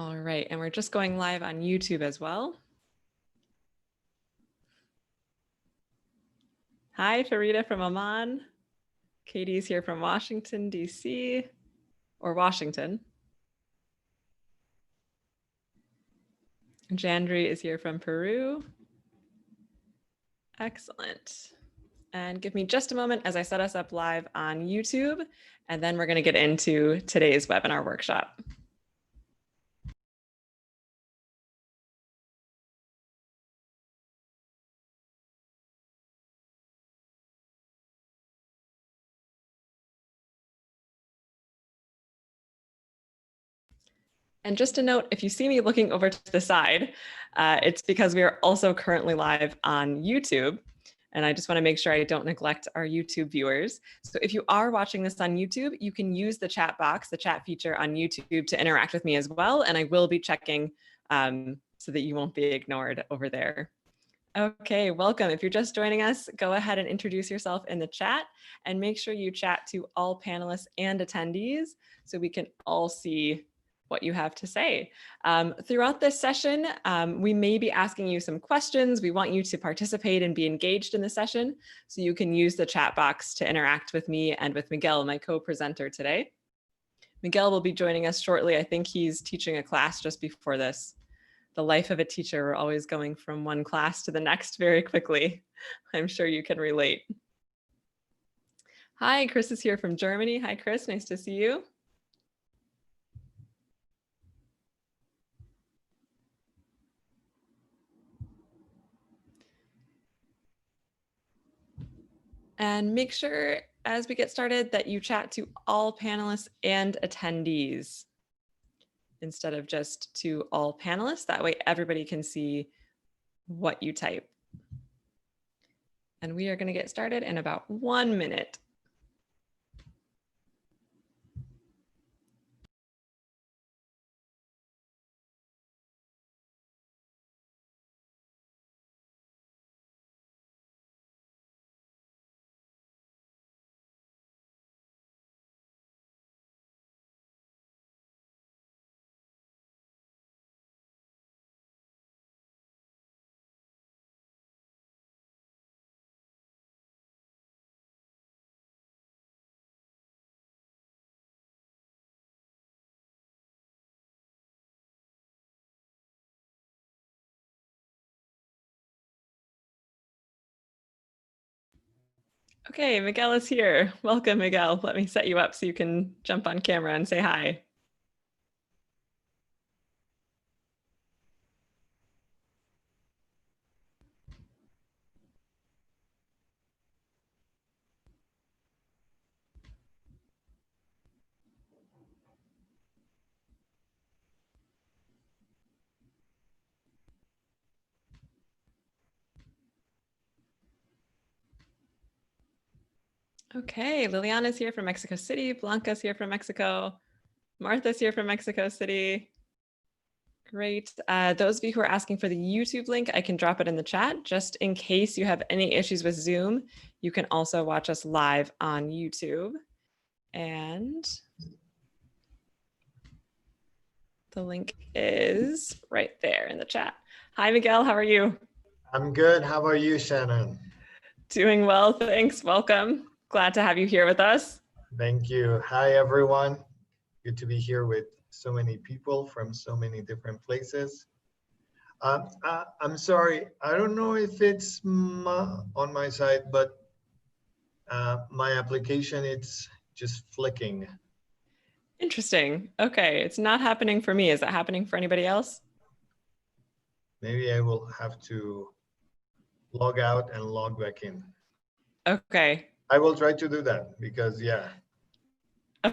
All right, and we're just going live on YouTube as well. Hi, Farida from Oman. Katie's here from Washington, DC, or Washington. Jandri is here from Peru. Excellent. And give me just a moment as I set us up live on YouTube, and then we're going to get into today's webinar workshop. And just a note, if you see me looking over to the side, it's because we are also currently live on YouTube. And I just want to make sure I don't neglect our YouTube viewers. So if you are watching this on YouTube, you can use the chat box, the chat feature on YouTube to interact with me as well. And I will be checking so that you won't be ignored over there. Okay, welcome. If you're just joining us, go ahead and introduce yourself in the chat and make sure you chat to all panelists and attendees so we can all see what you have to say. Throughout this session, we may be asking you some questions. We want you to participate and be engaged in the session, so you can use the chat box to interact with me and with Miguel, my co-presenter today. Miguel will be joining us shortly. I think he's teaching a class just before this. The life of a teacher, we're always going from one class to the next very quickly. I'm sure you can relate. Hi, Chris is here from Germany. Hi, Chris, nice to see you. And make sure as we get started that you chat to all panelists and attendees instead of just to all panelists. That way everybody can see what you type. And we are going to get started in about 1 minute. Okay, Miguel is here. Welcome, Miguel. Let me set you up so you can jump on camera and say hi. Okay, Liliana's here from Mexico City. Blanca's here from Mexico. Martha's here from Mexico City. Great. Those of you who are asking for the YouTube link, I can drop it in the chat. Just in case you have any issues with Zoom, you can also watch us live on YouTube. And the link is right there in the chat. Hi, Miguel. How are you? I'm good. How are you, Shannon? Doing well, thanks. Welcome. Glad to have you here with us. Thank you. Hi, everyone. Good to be here with so many people from so many different places. I'm sorry. I don't know if it's on my side, but my application, it's just flicking. Interesting. Okay, it's not happening for me. Is that happening for anybody else? Maybe I will have to log out and log back in. Okay. I will try to do that because, yeah.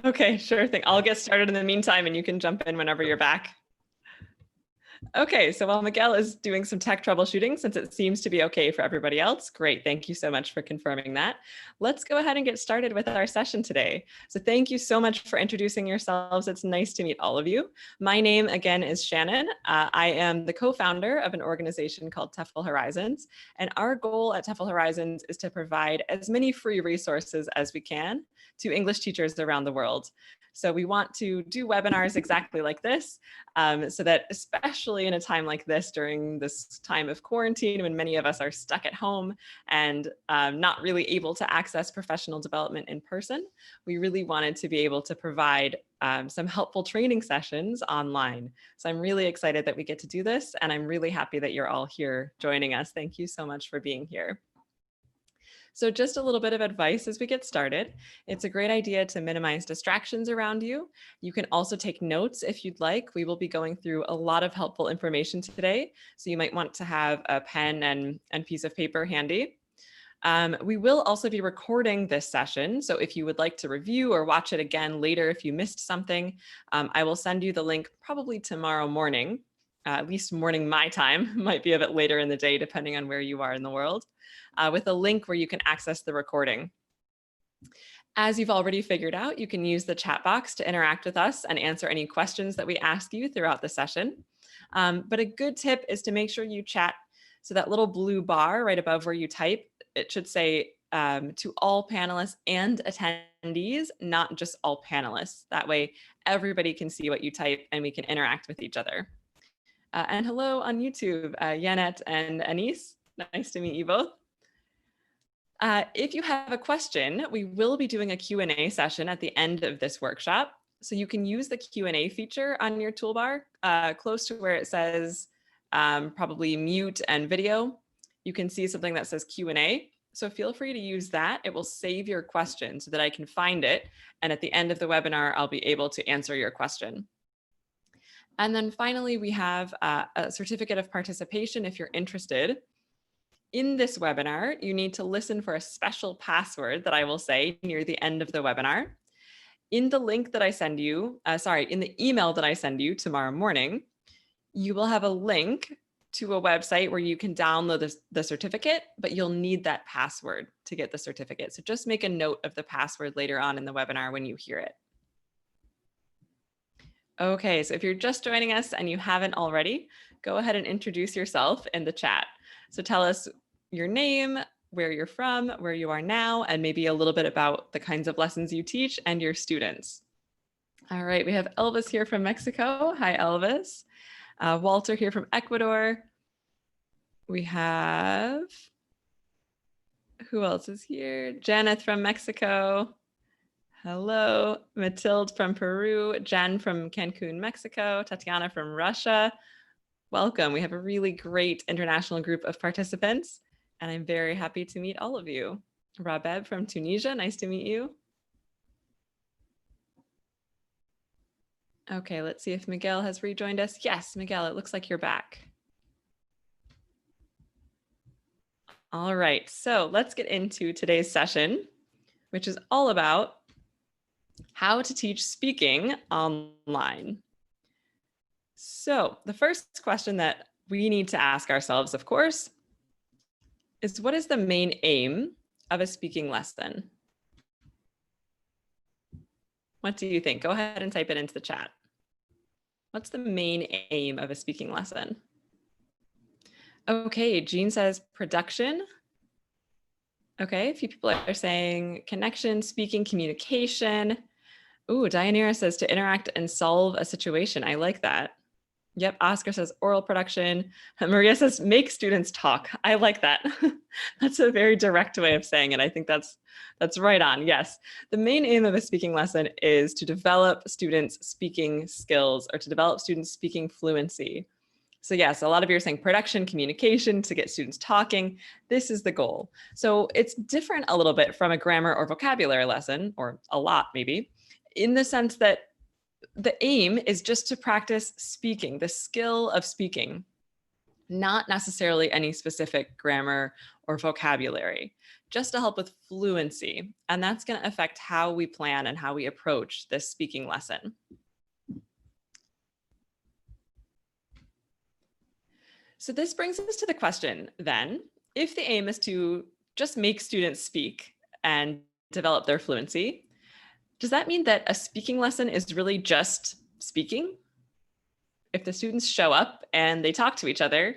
Okay, sure thing. I'll get started in the meantime and you can jump in whenever you're back. Okay, so while Miguel is doing some tech troubleshooting, since it seems to be okay for everybody else, great. Thank you so much for confirming that. Let's go ahead and get started with our session today. So thank you so much for introducing yourselves. It's nice to meet all of you. My name again is Shannon. I am the co-founder of an organization called TEFL Horizons, and our goal at TEFL Horizons is to provide as many free resources as we can to English teachers around the world. So we want to do webinars exactly like this, so that especially in a time like this, during this time of quarantine, when many of us are stuck at home and not really able to access professional development in person, we really wanted to be able to provide some helpful training sessions online. So I'm really excited that we get to do this, and I'm really happy that you're all here joining us. Thank you so much for being here. So just a little bit of advice as we get started. It's a great idea to minimize distractions around you. You can also take notes if you'd like. We will be going through a lot of helpful information today. So you might want to have a pen and piece of paper handy. We will also be recording this session. So if you would like to review or watch it again later if you missed something, I will send you the link probably tomorrow morning, at least morning my time, might be a bit later in the day depending on where you are in the world, with a link where you can access the recording. As you've already figured out, you can use the chat box to interact with us and answer any questions that we ask you throughout the session. But a good tip is to make sure you chat. So that little blue bar right above where you type, it should say to all panelists and attendees, not just all panelists. That way everybody can see what you type and we can interact with each other. And hello on YouTube, Yanet and Anis. Nice to meet you both. If you have a question, we will be doing a Q&A session at the end of this workshop. So you can use the Q&A feature on your toolbar close to where it says probably mute and video. You can see something that says Q&A. So feel free to use that. It will save your question so that I can find it. And at the end of the webinar, I'll be able to answer your question. And then finally, we have a certificate of participation if you're interested. In this webinar, you need to listen for a special password that I will say near the end of the webinar. In the link that I send you, in the email that I send you tomorrow morning, you will have a link to a website where you can download the certificate, but you'll need that password to get the certificate. So just make a note of the password later on in the webinar when you hear it. Okay, so if you're just joining us and you haven't already, go ahead and introduce yourself in the chat. So tell us your name, where you're from, where you are now, and maybe a little bit about the kinds of lessons you teach and your students. All right, we have Elvis here from Mexico. Hi, Elvis. Walter here from Ecuador. We have, who else is here? Janet from Mexico. Hello, Mathilde from Peru, Jen from Cancun, Mexico, Tatiana from Russia. Welcome. We have a really great international group of participants, and I'm very happy to meet all of you. Rabeb from Tunisia, nice to meet you. Okay, let's see if Miguel has rejoined us. Yes, Miguel, it looks like you're back. All right, so let's get into today's session, which is all about how to teach speaking online. So the first question that we need to ask ourselves, of course, is what is the main aim of a speaking lesson? What do you think? Go ahead and type it into the chat. What's the main aim of a speaking lesson? Okay, Jean says production. Okay, a few people are saying connection, speaking, communication. Ooh, Dianira says to interact and solve a situation. I like that. Yep, Oscar says oral production. Maria says make students talk. I like that. That's a very direct way of saying it. I think that's right on. Yes, the main aim of a speaking lesson is to develop students' speaking skills or to develop students' speaking fluency. So yes, a lot of you are saying production, communication, to get students talking. This is the goal. So it's different a little bit from a grammar or vocabulary lesson, or a lot maybe, in the sense that the aim is just to practice speaking, the skill of speaking, not necessarily any specific grammar or vocabulary, just to help with fluency. And that's going to affect how we plan and how we approach this speaking lesson. So this brings us to the question then, if the aim is to just make students speak and develop their fluency, does that mean that a speaking lesson is really just speaking? If the students show up and they talk to each other,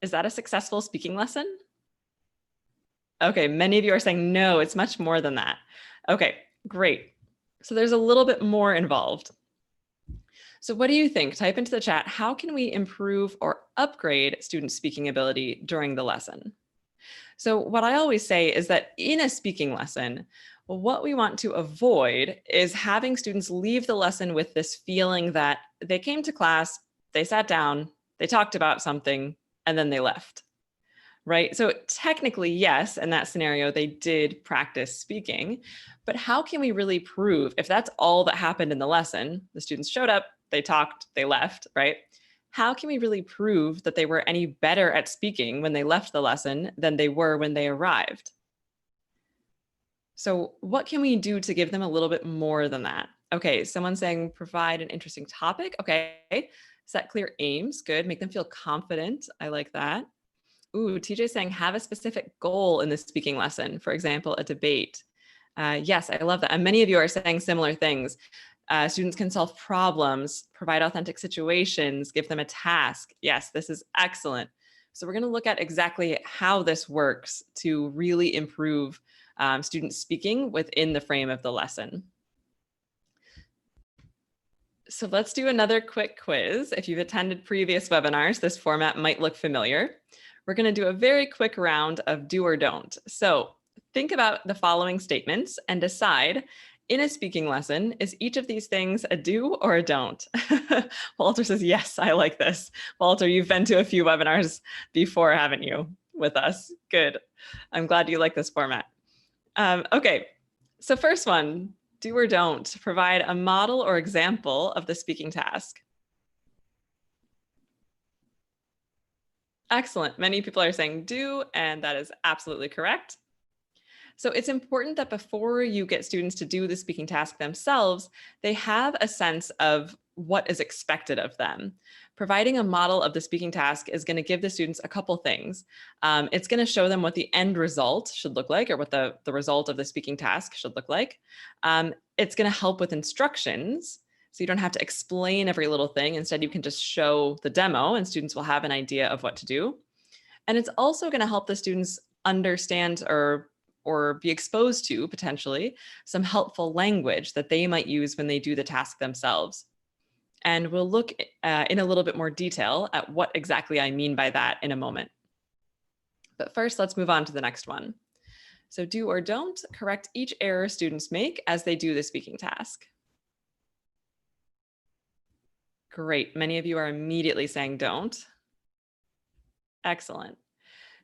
is that a successful speaking lesson? Okay, many of you are saying no, it's much more than that. Okay, great. So there's a little bit more involved. So what do you think? Type into the chat, how can we improve or upgrade student speaking ability during the lesson? So what I always say is that in a speaking lesson, what we want to avoid is having students leave the lesson with this feeling that they came to class, they sat down, they talked about something, and then they left, right? So technically, yes, in that scenario, they did practice speaking, but how can we really prove if that's all that happened in the lesson, the students showed up, they talked, they left, right? How can we really prove that they were any better at speaking when they left the lesson than they were when they arrived? So what can we do to give them a little bit more than that? Okay, someone's saying provide an interesting topic. Okay, set clear aims. Good. Make them feel confident. I like that. Ooh, TJ saying have a specific goal in the speaking lesson. For example, a debate. Yes, I love that. And many of you are saying similar things. Students can solve problems, provide authentic situations, give them a task. Yes, this is excellent. So we're going to look at exactly how this works to really improve student speaking within the frame of the lesson. So let's do another quick quiz. If you've attended previous webinars, this format might look familiar. We're going to do a very quick round of do or don't. So think about the following statements and decide, in a speaking lesson, is each of these things a do or a don't? Walter says, yes, I like this. Walter, you've been to a few webinars before, haven't you, with us? Good. I'm glad you like this format. Okay, so first one, do or don't, provide a model or example of the speaking task. Excellent. Many people are saying do, and that is absolutely correct. So it's important that before you get students to do the speaking task themselves, they have a sense of what is expected of them. Providing a model of the speaking task is going to give the students a couple things. It's going to show them what the end result should look like, or what the result of the speaking task should look like. It's going to help with instructions. So you don't have to explain every little thing. Instead, you can just show the demo and students will have an idea of what to do. And it's also going to help the students understand or be exposed to potentially some helpful language that they might use when they do the task themselves. And we'll look in a little bit more detail at what exactly I mean by that in a moment. But first, let's move on to the next one. So do or don't, correct each error students make as they do the speaking task. Great. Many of you are immediately saying don't. Excellent.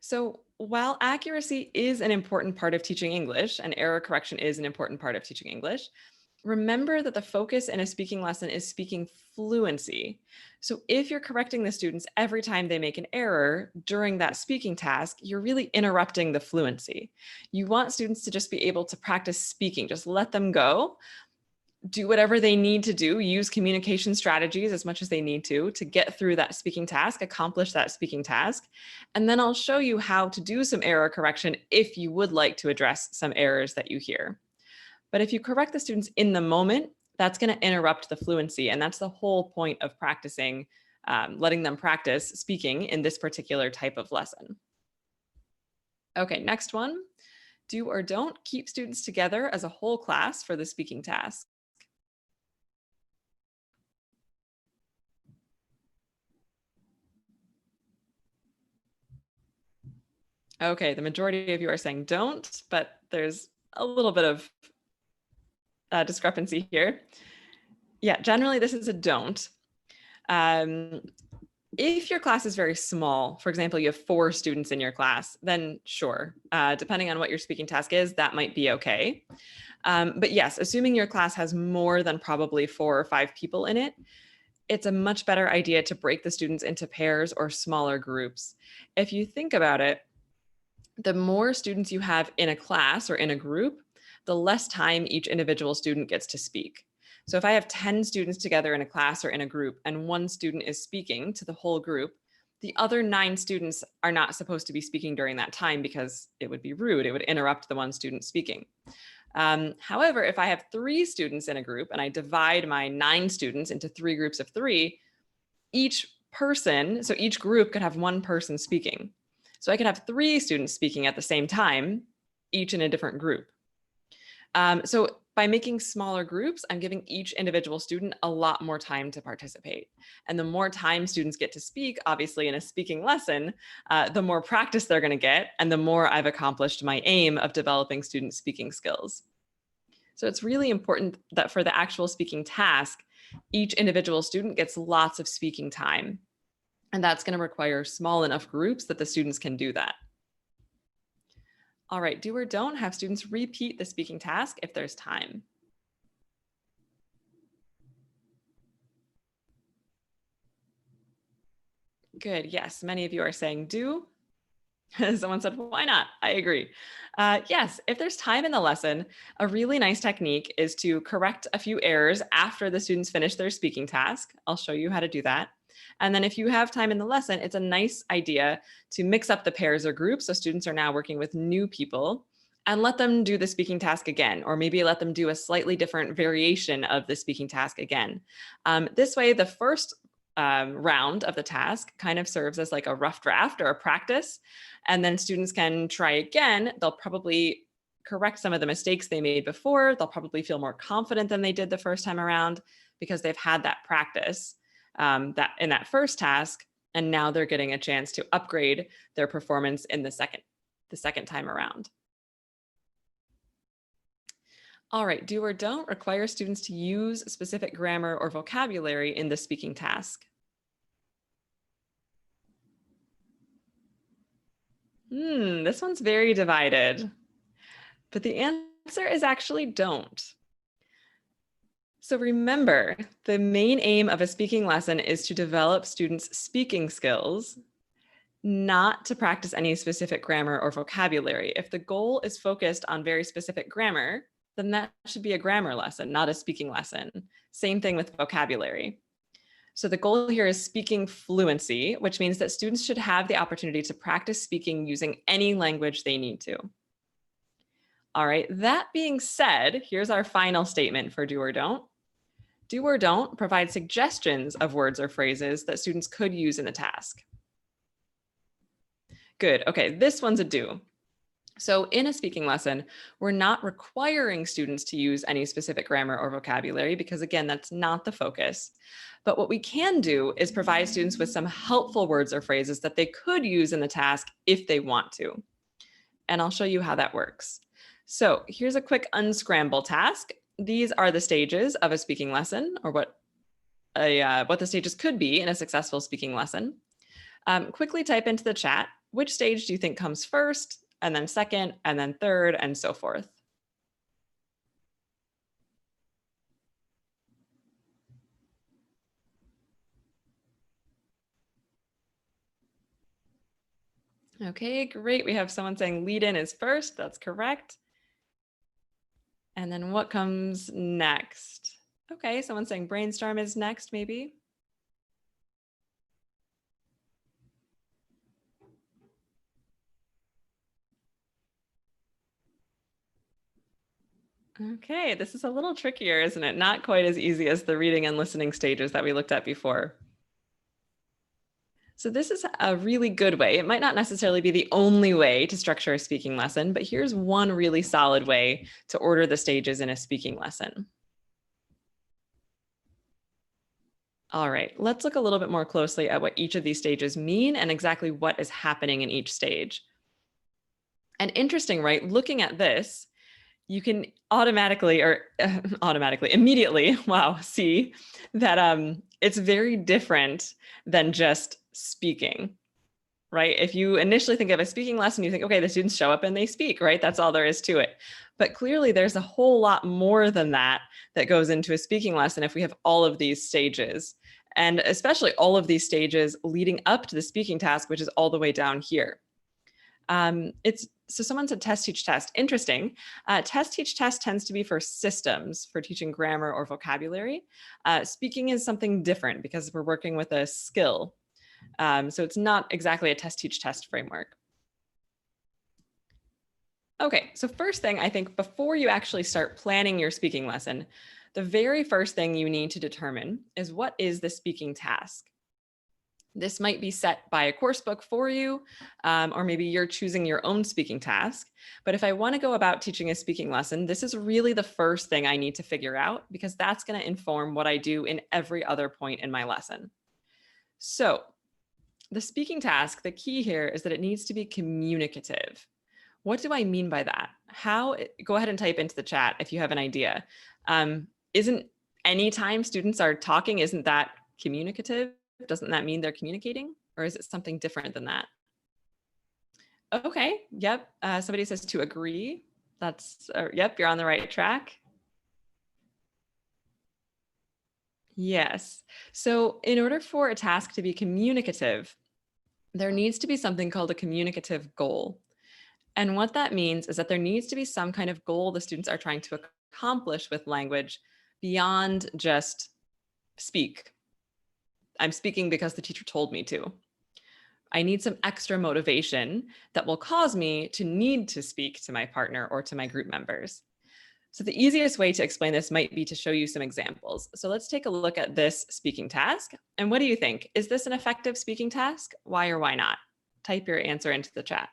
So while accuracy is an important part of teaching English, and error correction is an important part of teaching English, remember that the focus in a speaking lesson is speaking fluency. So if you're correcting the students every time they make an error during that speaking task, you're really interrupting the fluency. You want students to just be able to practice speaking, just let them go, do whatever they need to do, use communication strategies as much as they need to get through that speaking task, accomplish that speaking task. And then I'll show you how to do some error correction if you would like to address some errors that you hear. But if you correct the students in the moment, that's going to interrupt the fluency. And that's the whole point of practicing, letting them practice speaking in this particular type of lesson. Okay, next one. Do or don't keep students together as a whole class for the speaking task. Okay, the majority of you are saying don't, but there's a little bit of discrepancy here. Yeah, generally this is a don't. If your class is very small, for example, you have 4 students in your class, then sure, depending on what your speaking task is, that might be okay. But yes, assuming your class has more than probably 4 or 5 people in it, it's a much better idea to break the students into pairs or smaller groups. If you think about it, the more students you have in a class or in a group, the less time each individual student gets to speak. So if I have 10 students together in a class or in a group and one student is speaking to the whole group, the other 9 students are not supposed to be speaking during that time because it would be rude. It would interrupt the one student speaking. However, if I have 3 students in a group and I divide my 9 students into 3 groups of 3, each group could have 1 person speaking. So I could have 3 students speaking at the same time, each in a different group. So by making smaller groups, I'm giving each individual student a lot more time to participate. And the more time students get to speak, obviously in a speaking lesson, the more practice they're going to get, and the more I've accomplished my aim of developing student speaking skills. So it's really important that for the actual speaking task, each individual student gets lots of speaking time. And that's going to require small enough groups that the students can do that. All right, do or don't have students repeat the speaking task if there's time. Good, yes, many of you are saying do. Someone said, why not? I agree. Yes, if there's time in the lesson, a really nice technique is to correct a few errors after the students finish their speaking task. I'll show you how to do that. And then if you have time in the lesson, it's a nice idea to mix up the pairs or groups. So students are now working with new people, and let them do the speaking task again, or maybe let them do a slightly different variation of the speaking task again. This way, the first round of the task kind of serves as like a rough draft or a practice. And then students can try again. They'll probably correct some of the mistakes they made before. They'll probably feel more confident than they did the first time around because they've had that practice that in that first task. And now they're getting a chance to upgrade their performance in the second time around. All right, do or don't require students to use specific grammar or vocabulary in the speaking task. This one's very divided, but the answer is actually don't. So remember, the main aim of a speaking lesson is to develop students' speaking skills, not to practice any specific grammar or vocabulary. If the goal is focused on very specific grammar, then that should be a grammar lesson, not a speaking lesson. Same thing with vocabulary. So the goal here is speaking fluency, which means that students should have the opportunity to practice speaking using any language they need to. All right, that being said, here's our final statement for do or don't. Do or don't provide suggestions of words or phrases that students could use in the task. Good, okay, this one's a do. So in a speaking lesson, we're not requiring students to use any specific grammar or vocabulary because again, that's not the focus. But what we can do is provide students with some helpful words or phrases that they could use in the task if they want to. And I'll show you how that works. So here's a quick unscramble task. These are the stages of a speaking lesson, or what the stages could be in a successful speaking lesson. Quickly type into the chat, which stage do you think comes first, and then second, and then third, and so forth. Okay, great. We have someone saying lead in is first. That's correct. And then what comes next? Okay, someone saying brainstorm is next, maybe. Okay, this is a little trickier, isn't it? Not quite as easy as the reading and listening stages that we looked at before. So this is a really good way. It might not necessarily be the only way to structure a speaking lesson, but here's one really solid way to order the stages in a speaking lesson. All right, let's look a little bit more closely at what each of these stages mean and exactly what is happening in each stage. And interesting, right? Looking at this, you can immediately, wow, see that it's very different than just speaking, right? If you initially think of a speaking lesson, you think, okay, the students show up and they speak, right? That's all there is to it. But clearly there's a whole lot more than that that goes into a speaking lesson if we have all of these stages, and especially all of these stages leading up to the speaking task, which is all the way down here. So someone said test, teach, test. Interesting. Test, teach, test tends to be for systems, for teaching grammar or vocabulary. Speaking is something different because we're working with a skill. So it's not exactly a test, teach, test framework. Okay, so first thing, I think before you actually start planning your speaking lesson, the very first thing you need to determine is what is the speaking task? This might be set by a course book for you, or maybe you're choosing your own speaking task. But if I want to go about teaching a speaking lesson, this is really the first thing I need to figure out because that's going to inform what I do in every other point in my lesson. So the speaking task, the key here is that it needs to be communicative. What do I mean by that? Go ahead and type into the chat if you have an idea. Isn't anytime students are talking, isn't that communicative? Doesn't that mean they're communicating? Or is it something different than that? Okay, yep. Somebody says to agree. Yep, you're on the right track. Yes. So in order for a task to be communicative, there needs to be something called a communicative goal. And what that means is that there needs to be some kind of goal the students are trying to accomplish with language beyond just speak. I'm speaking because the teacher told me to. I need some extra motivation that will cause me to need to speak to my partner or to my group members. So the easiest way to explain this might be to show you some examples. So let's take a look at this speaking task. And what do you think? Is this an effective speaking task? Why or why not? Type your answer into the chat.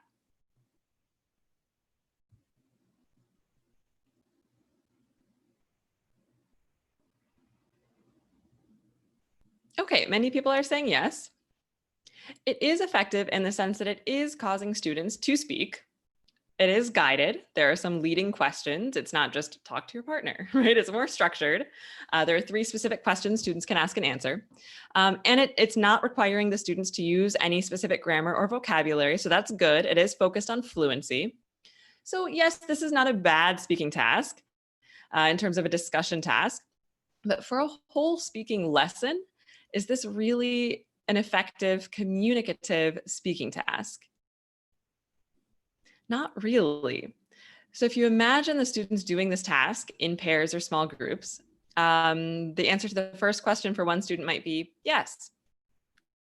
Okay, many people are saying yes. It is effective in the sense that it is causing students to speak. It is guided. There are some leading questions. It's not just talk to your partner, right? It's more structured. There are 3 specific questions students can ask and answer. And it's not requiring the students to use any specific grammar or vocabulary. So that's good. It is focused on fluency. So yes, this is not a bad speaking task in terms of a discussion task. But for a whole speaking lesson, is this really an effective communicative speaking task? Not really. So if you imagine the students doing this task in pairs or small groups, the answer to the first question for one student might be yes.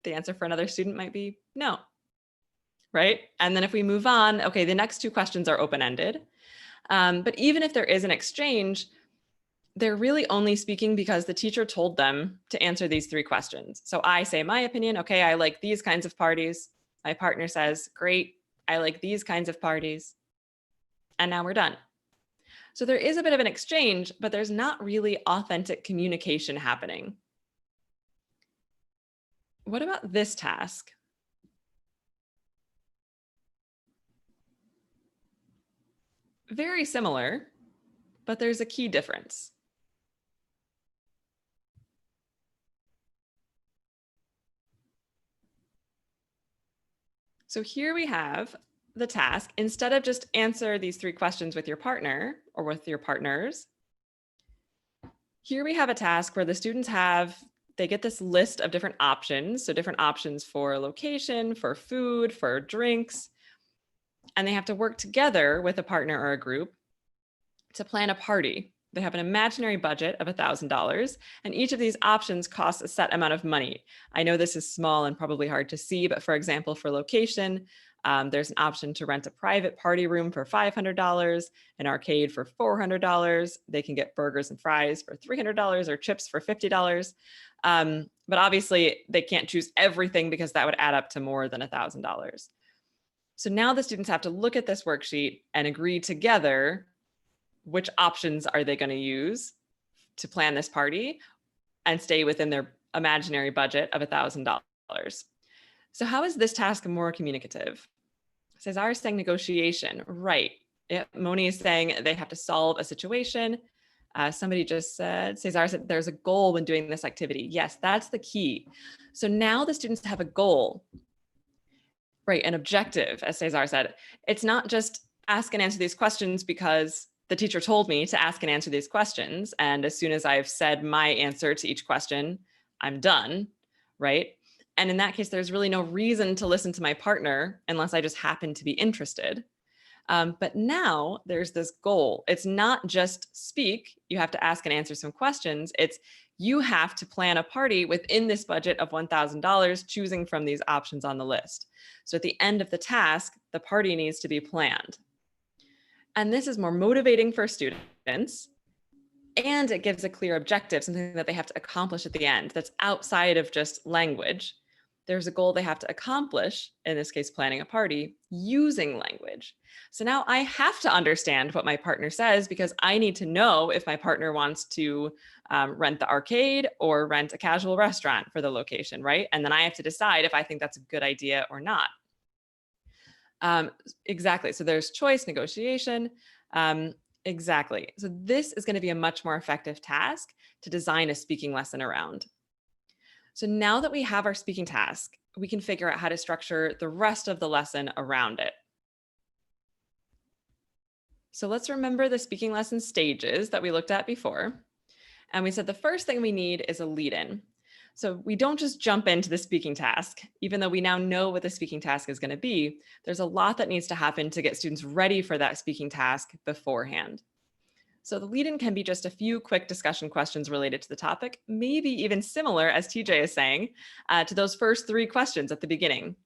The answer for another student might be no, right? And then if we move on, okay, the next 2 questions are open-ended. But even if there is an exchange, they're really only speaking because the teacher told them to answer these 3 questions. So I say my opinion, okay, I like these kinds of parties. My partner says, great, I like these kinds of parties. And now we're done. So there is a bit of an exchange, but there's not really authentic communication happening. What about this task? Very similar, but there's a key difference. So here we have the task. Instead of just answer these 3 questions with your partner or with your partners, here we have a task where the students they get this list of different options. So different options for location, for food, for drinks, and they have to work together with a partner or a group to plan a party. They have an imaginary budget of $1,000, and each of these options costs a set amount of money. I know this is small and probably hard to see, but for example, for location, there's an option to rent a private party room for $500, an arcade for $400. They can get burgers and fries for $300 or chips for $50. But obviously, they can't choose everything because that would add up to more than $1,000. So now the students have to look at this worksheet and agree together which options are they going to use to plan this party and stay within their imaginary budget of $1,000. So how is this task more communicative? Cesar is saying negotiation, right? Moni is saying they have to solve a situation. Somebody just said, Cesar said there's a goal when doing this activity. Yes, that's the key. So now the students have a goal, right? An objective, as Cesar said. It's not just ask and answer these questions because the teacher told me to ask and answer these questions. And as soon as I've said my answer to each question, I'm done, right? And in that case, there's really no reason to listen to my partner unless I just happen to be interested. But now there's this goal. It's not just speak. You have to ask and answer some questions. It's, You have to plan a party within this budget of $1,000, choosing from these options on the list. So at the end of the task, the party needs to be planned. And this is more motivating for students, and it gives a clear objective, something that they have to accomplish at the end that's outside of just language. There's a goal they have to accomplish, in this case, planning a party, using language. So now I have to understand what my partner says, because I need to know if my partner wants to rent the arcade or rent a casual restaurant for the location, right? And then I have to decide if I think that's a good idea or not. Exactly. So there's choice, negotiation. Exactly. So this is going to be a much more effective task to design a speaking lesson around. So now that we have our speaking task, we can figure out how to structure the rest of the lesson around it. So let's remember the speaking lesson stages that we looked at before. And we said the first thing we need is a lead-in. So we don't just jump into the speaking task. Even though we now know what the speaking task is going to be, there's a lot that needs to happen to get students ready for that speaking task beforehand. So the lead-in can be just a few quick discussion questions related to the topic, maybe even similar, as TJ is saying, to those first 3 questions at the beginning,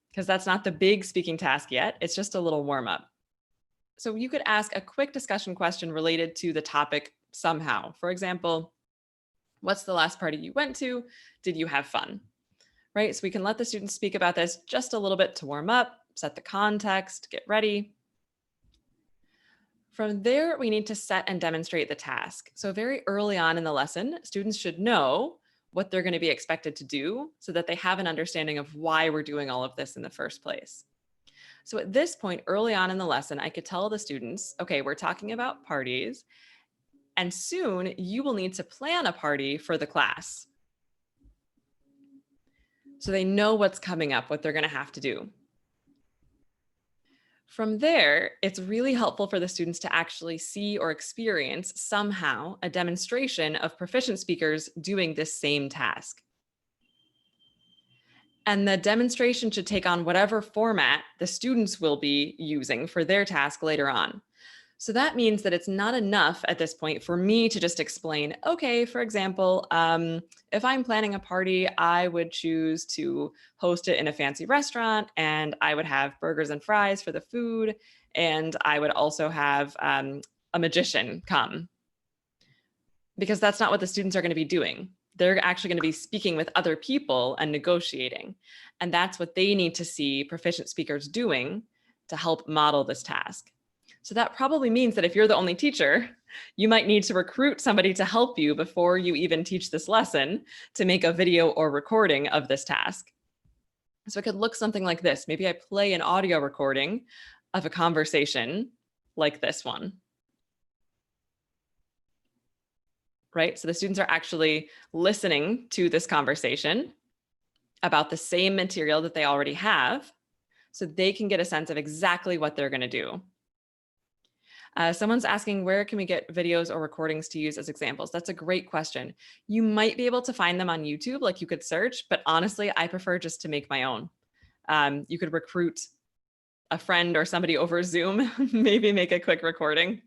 because that's not the big speaking task yet. It's just a little warm-up. So you could ask a quick discussion question related to the topic somehow. For example, what's the last party you went to? Did you have fun? Right? So we can let the students speak about this just a little bit to warm up, set the context, get ready. From there, we need to set and demonstrate the task. So very early on in the lesson, students should know what they're going to be expected to do so that they have an understanding of why we're doing all of this in the first place. So at this point, early on in the lesson, I could tell the students, okay, we're talking about parties, and soon you will need to plan a party for the class. So they know what's coming up, what they're going to have to do. From there, it's really helpful for the students to actually see or experience somehow a demonstration of proficient speakers doing this same task. And the demonstration should take on whatever format the students will be using for their task later on. So that means that it's not enough at this point for me to just explain, okay, for example, if I'm planning a party, I would choose to host it in a fancy restaurant, and I would have burgers and fries for the food, and I would also have a magician come. Because that's not what the students are going to be doing. They're actually going to be speaking with other people and negotiating. And that's what they need to see proficient speakers doing to help model this task. So that probably means that if you're the only teacher, you might need to recruit somebody to help you before you even teach this lesson to make a video or recording of this task. So it could look something like this. Maybe I play an audio recording of a conversation like this one. Right? So the students are actually listening to this conversation about the same material that they already have, so they can get a sense of exactly what they're going to do. Someone's asking, where can we get videos or recordings to use as examples? That's a great question. You might be able to find them on YouTube, like you could search, but honestly, I prefer just to make my own. You could recruit a friend or somebody over Zoom, maybe make a quick recording.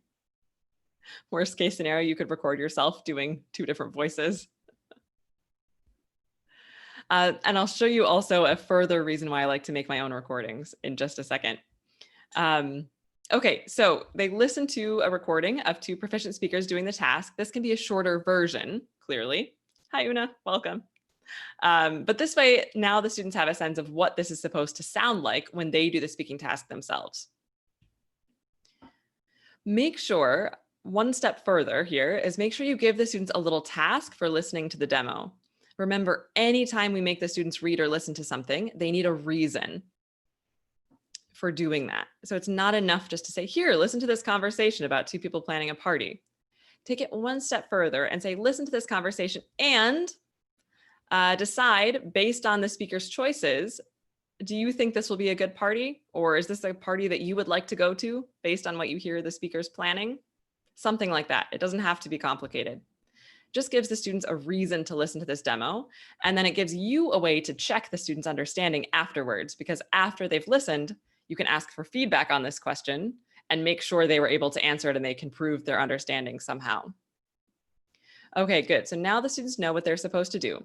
Worst case scenario, you could record yourself doing 2 different voices. And I'll show you also a further reason why I like to make my own recordings in just a second. Okay, so they listen to a recording of 2 proficient speakers doing the task. This can be a shorter version, clearly. Hi, Una, welcome. But this way, now the students have a sense of what this is supposed to sound like when they do the speaking task themselves. Make sure, one step further here is make sure you give the students a little task for listening to the demo. Remember, anytime we make the students read or listen to something, they need a reason for doing that. So it's not enough just to say, here, listen to this conversation about 2 people planning a party. Take it one step further and say, listen to this conversation and decide based on the speaker's choices, do you think this will be a good party? Or is this a party that you would like to go to based on what you hear the speakers planning? Something like that. It doesn't have to be complicated. Just gives the students a reason to listen to this demo. And then it gives you a way to check the students' understanding afterwards, because after they've listened, you can ask for feedback on this question and make sure they were able to answer it and they can prove their understanding somehow. Okay, good. So now the students know what they're supposed to do.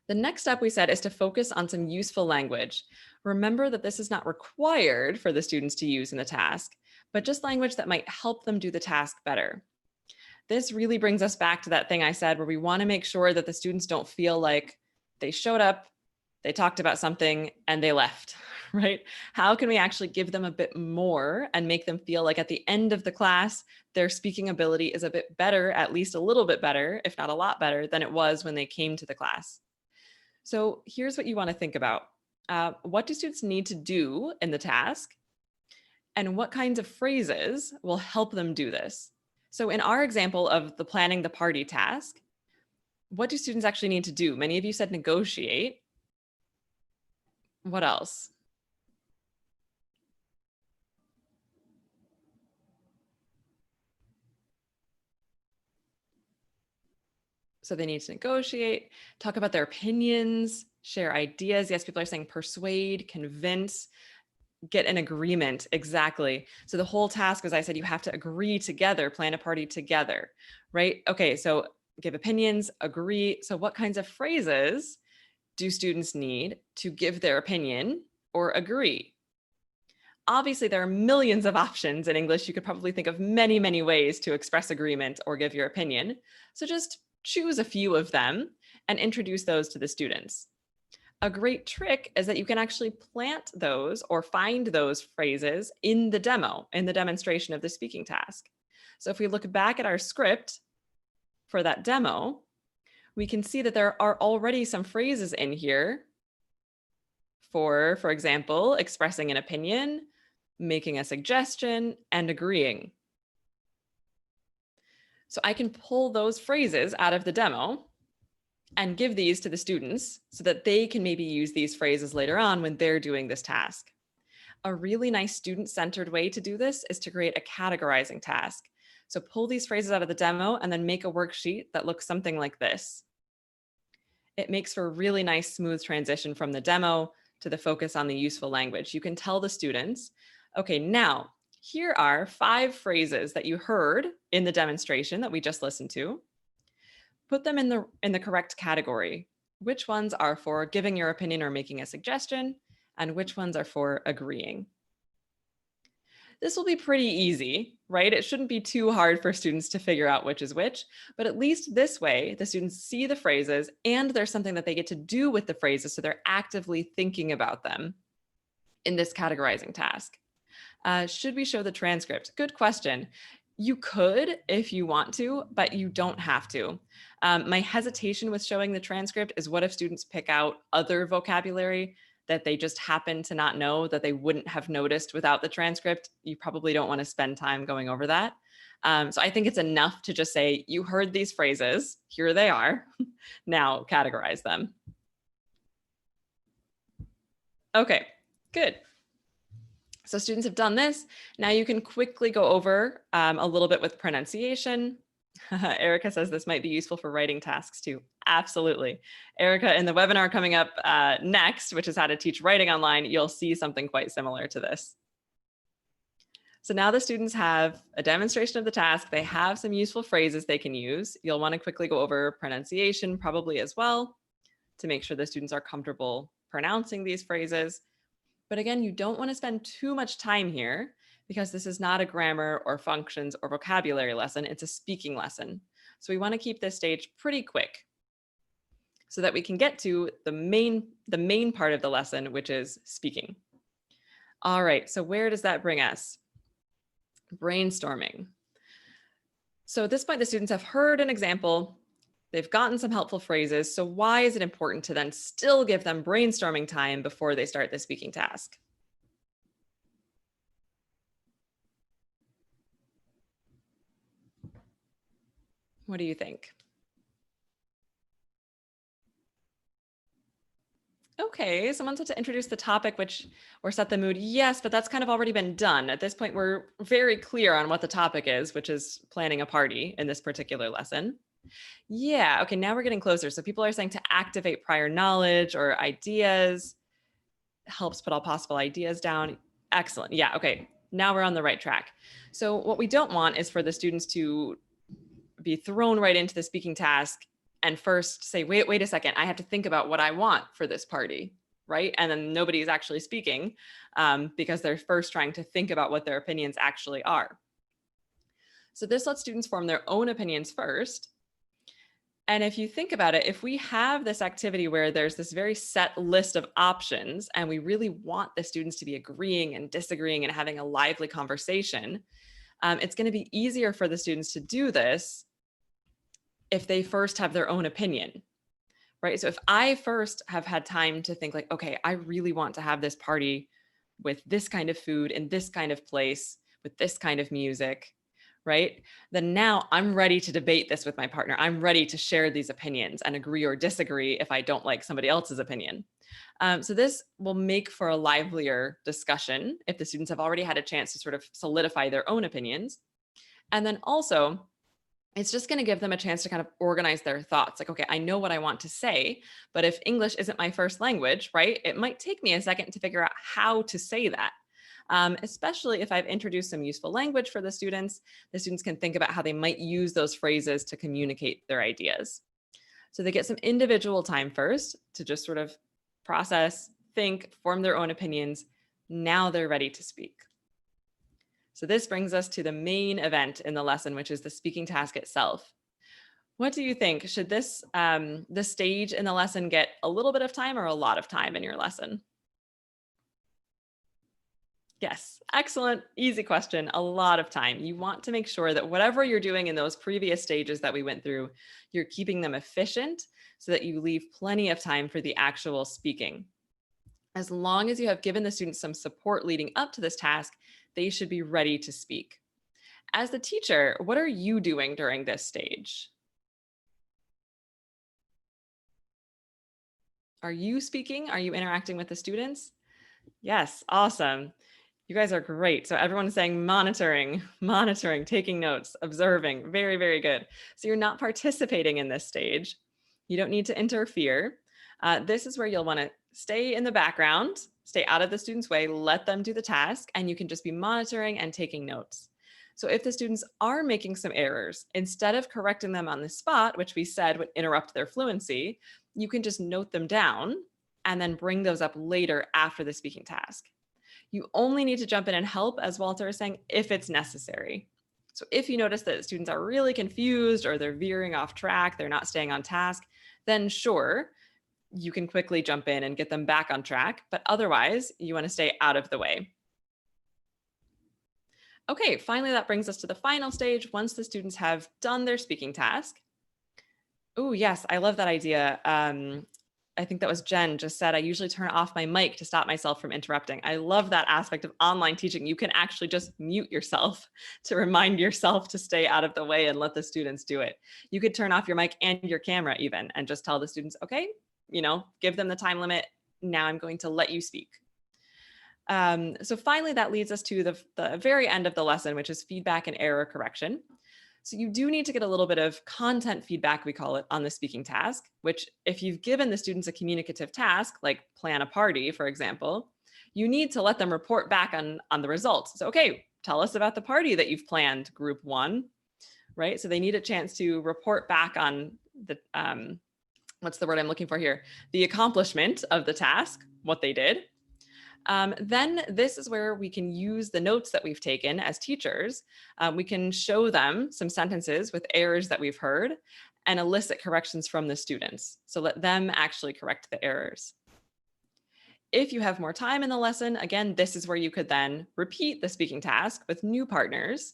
The next step we said is to focus on some useful language. Remember that this is not required for the students to use in the task, but just language that might help them do the task better. This really brings us back to that thing I said where we want to make sure that the students don't feel like they showed up, they talked about something, and they left, right? How can we actually give them a bit more and make them feel like at the end of the class, their speaking ability is a bit better, at least a little bit better, if not a lot better, than it was when they came to the class? So here's what you want to think about. What do students need to do in the task? And what kinds of phrases will help them do this? So in our example of the planning the party task, what do students actually need to do? Many of you said negotiate. What else? So they need to negotiate, talk about their opinions, share ideas. Yes, people are saying persuade, convince, get an agreement. Exactly. So the whole task, as I said, you have to agree together, plan a party together, right? Okay, so give opinions, agree. So what kinds of phrases do students need to give their opinion or agree? Obviously, there are millions of options in English. You could probably think of many, many ways to express agreement or give your opinion. So just choose a few of them and introduce those to the students. A great trick is that you can actually plant those or find those phrases in the demo, in the demonstration of the speaking task. So if we look back at our script for that demo, we can see that there are already some phrases in here for example, expressing an opinion, making a suggestion, and agreeing. So I can pull those phrases out of the demo and give these to the students so that they can maybe use these phrases later on when they're doing this task. A really nice student-centered way to do this is to create a categorizing task. So pull these phrases out of the demo and then make a worksheet that looks something like this. It makes for a really nice smooth transition from the demo to the focus on the useful language. You can tell the students, okay, now here are 5 phrases that you heard in the demonstration that we just listened to. Put them in the correct category. Which ones are for giving your opinion or making a suggestion, and which ones are for agreeing? This will be pretty easy, right? It shouldn't be too hard for students to figure out which is which, but at least this way, the students see the phrases and there's something that they get to do with the phrases, so they're actively thinking about them in this categorizing task. Should we show the transcript? Good question. You could if you want to, but you don't have to. My hesitation with showing the transcript is what if students pick out other vocabulary that they just happen to not know that they wouldn't have noticed without the transcript? You probably don't want to spend time going over that. So I think it's enough to just say, you heard these phrases, here they are, now categorize them. Okay, good. So students have done this. Now you can quickly go over a little bit with pronunciation. Erica says this might be useful for writing tasks too. Absolutely. Erica, in the webinar coming up next, which is how to teach writing online, you'll see something quite similar to this. So now the students have a demonstration of the task. They have some useful phrases they can use. You'll want to quickly go over pronunciation probably as well to make sure the students are comfortable pronouncing these phrases. But again, you don't want to spend too much time here because this is not a grammar or functions or vocabulary lesson. It's a speaking lesson. So we want to keep this stage pretty quick so that we can get to the main part of the lesson, which is speaking. All right, so where does that bring us? Brainstorming. So at this point, the students have heard an example. They've gotten some helpful phrases. So why is it important to then still give them brainstorming time before they start the speaking task? What do you think? Okay, someone said to introduce the topic or set the mood. Yes, but that's kind of already been done. At this point, we're very clear on what the topic is, which is planning a party in this particular lesson. Yeah, okay, now we're getting closer. So people are saying to activate prior knowledge or ideas, helps put all possible ideas down. Excellent. Yeah, okay, now we're on the right track. So what we don't want is for the students to be thrown right into the speaking task and first say, wait a second, I have to think about what I want for this party, right? And then nobody's actually speaking because they're first trying to think about what their opinions actually are. So this lets students form their own opinions first. And if you think about it, if we have this activity where there's this very set list of options and we really want the students to be agreeing and disagreeing and having a lively conversation, it's going to be easier for the students to do this if they first have their own opinion, right? So if I first have had time to think like, okay, I really want to have this party with this kind of food in this kind of place with this kind of music, right? Then now I'm ready to debate this with my partner. I'm ready to share these opinions and agree or disagree if I don't like somebody else's opinion. So this will make for a livelier discussion if the students have already had a chance to sort of solidify their own opinions. And then also, it's just going to give them a chance to kind of organize their thoughts. Like, okay, I know what I want to say, but if English isn't my first language, right, it might take me a second to figure out how to say that. Especially if I've introduced some useful language for the students can think about how they might use those phrases to communicate their ideas. So they get some individual time first to just sort of process, think, form their own opinions. Now they're ready to speak. So this brings us to the main event in the lesson, which is the speaking task itself. What do you think? Should this the stage in the lesson get a little bit of time or a lot of time in your lesson? Yes, excellent, easy question, a lot of time. You want to make sure that whatever you're doing in those previous stages that we went through, you're keeping them efficient so that you leave plenty of time for the actual speaking. As long as you have given the students some support leading up to this task, they should be ready to speak. As the teacher, what are you doing during this stage? Are you speaking? Are you interacting with the students? Yes, awesome. You guys are great. So everyone's saying monitoring, taking notes, observing. Very, very good. So you're not participating in this stage. You don't need to interfere. This is where you'll want to stay in the background, stay out of the student's way, let them do the task, and you can just be monitoring and taking notes. So if the students are making some errors, instead of correcting them on the spot, which we said would interrupt their fluency, you can just note them down and then bring those up later after the speaking task. You only need to jump in and help, as Walter is saying, if it's necessary. So if you notice that students are really confused or they're veering off track, they're not staying on task, then sure, you can quickly jump in and get them back on track. But otherwise, you want to stay out of the way. Okay, finally, that brings us to the final stage once the students have done their speaking task. Oh, yes, I love that idea. I think that was Jen just said, I usually turn off my mic to stop myself from interrupting. I love that aspect of online teaching. You can actually just mute yourself to remind yourself to stay out of the way and let the students do it. You could turn off your mic and your camera even and just tell the students, okay, give them the time limit. Now I'm going to let you speak. So finally, that leads us to the very end of the lesson, which is feedback and error correction. So you do need to get a little bit of content feedback, we call it, on the speaking task, which if you've given the students a communicative task, like plan a party, for example, you need to let them report back on the results. So, okay, tell us about the party that you've planned, group one, right? So they need a chance to report back on the, what's the word I'm looking for here? The accomplishment of the task, what they did. Then this is where we can use the notes that we've taken as teachers. We can show them some sentences with errors that we've heard and elicit corrections from the students. So let them actually correct the errors. If you have more time in the lesson, again, this is where you could then repeat the speaking task with new partners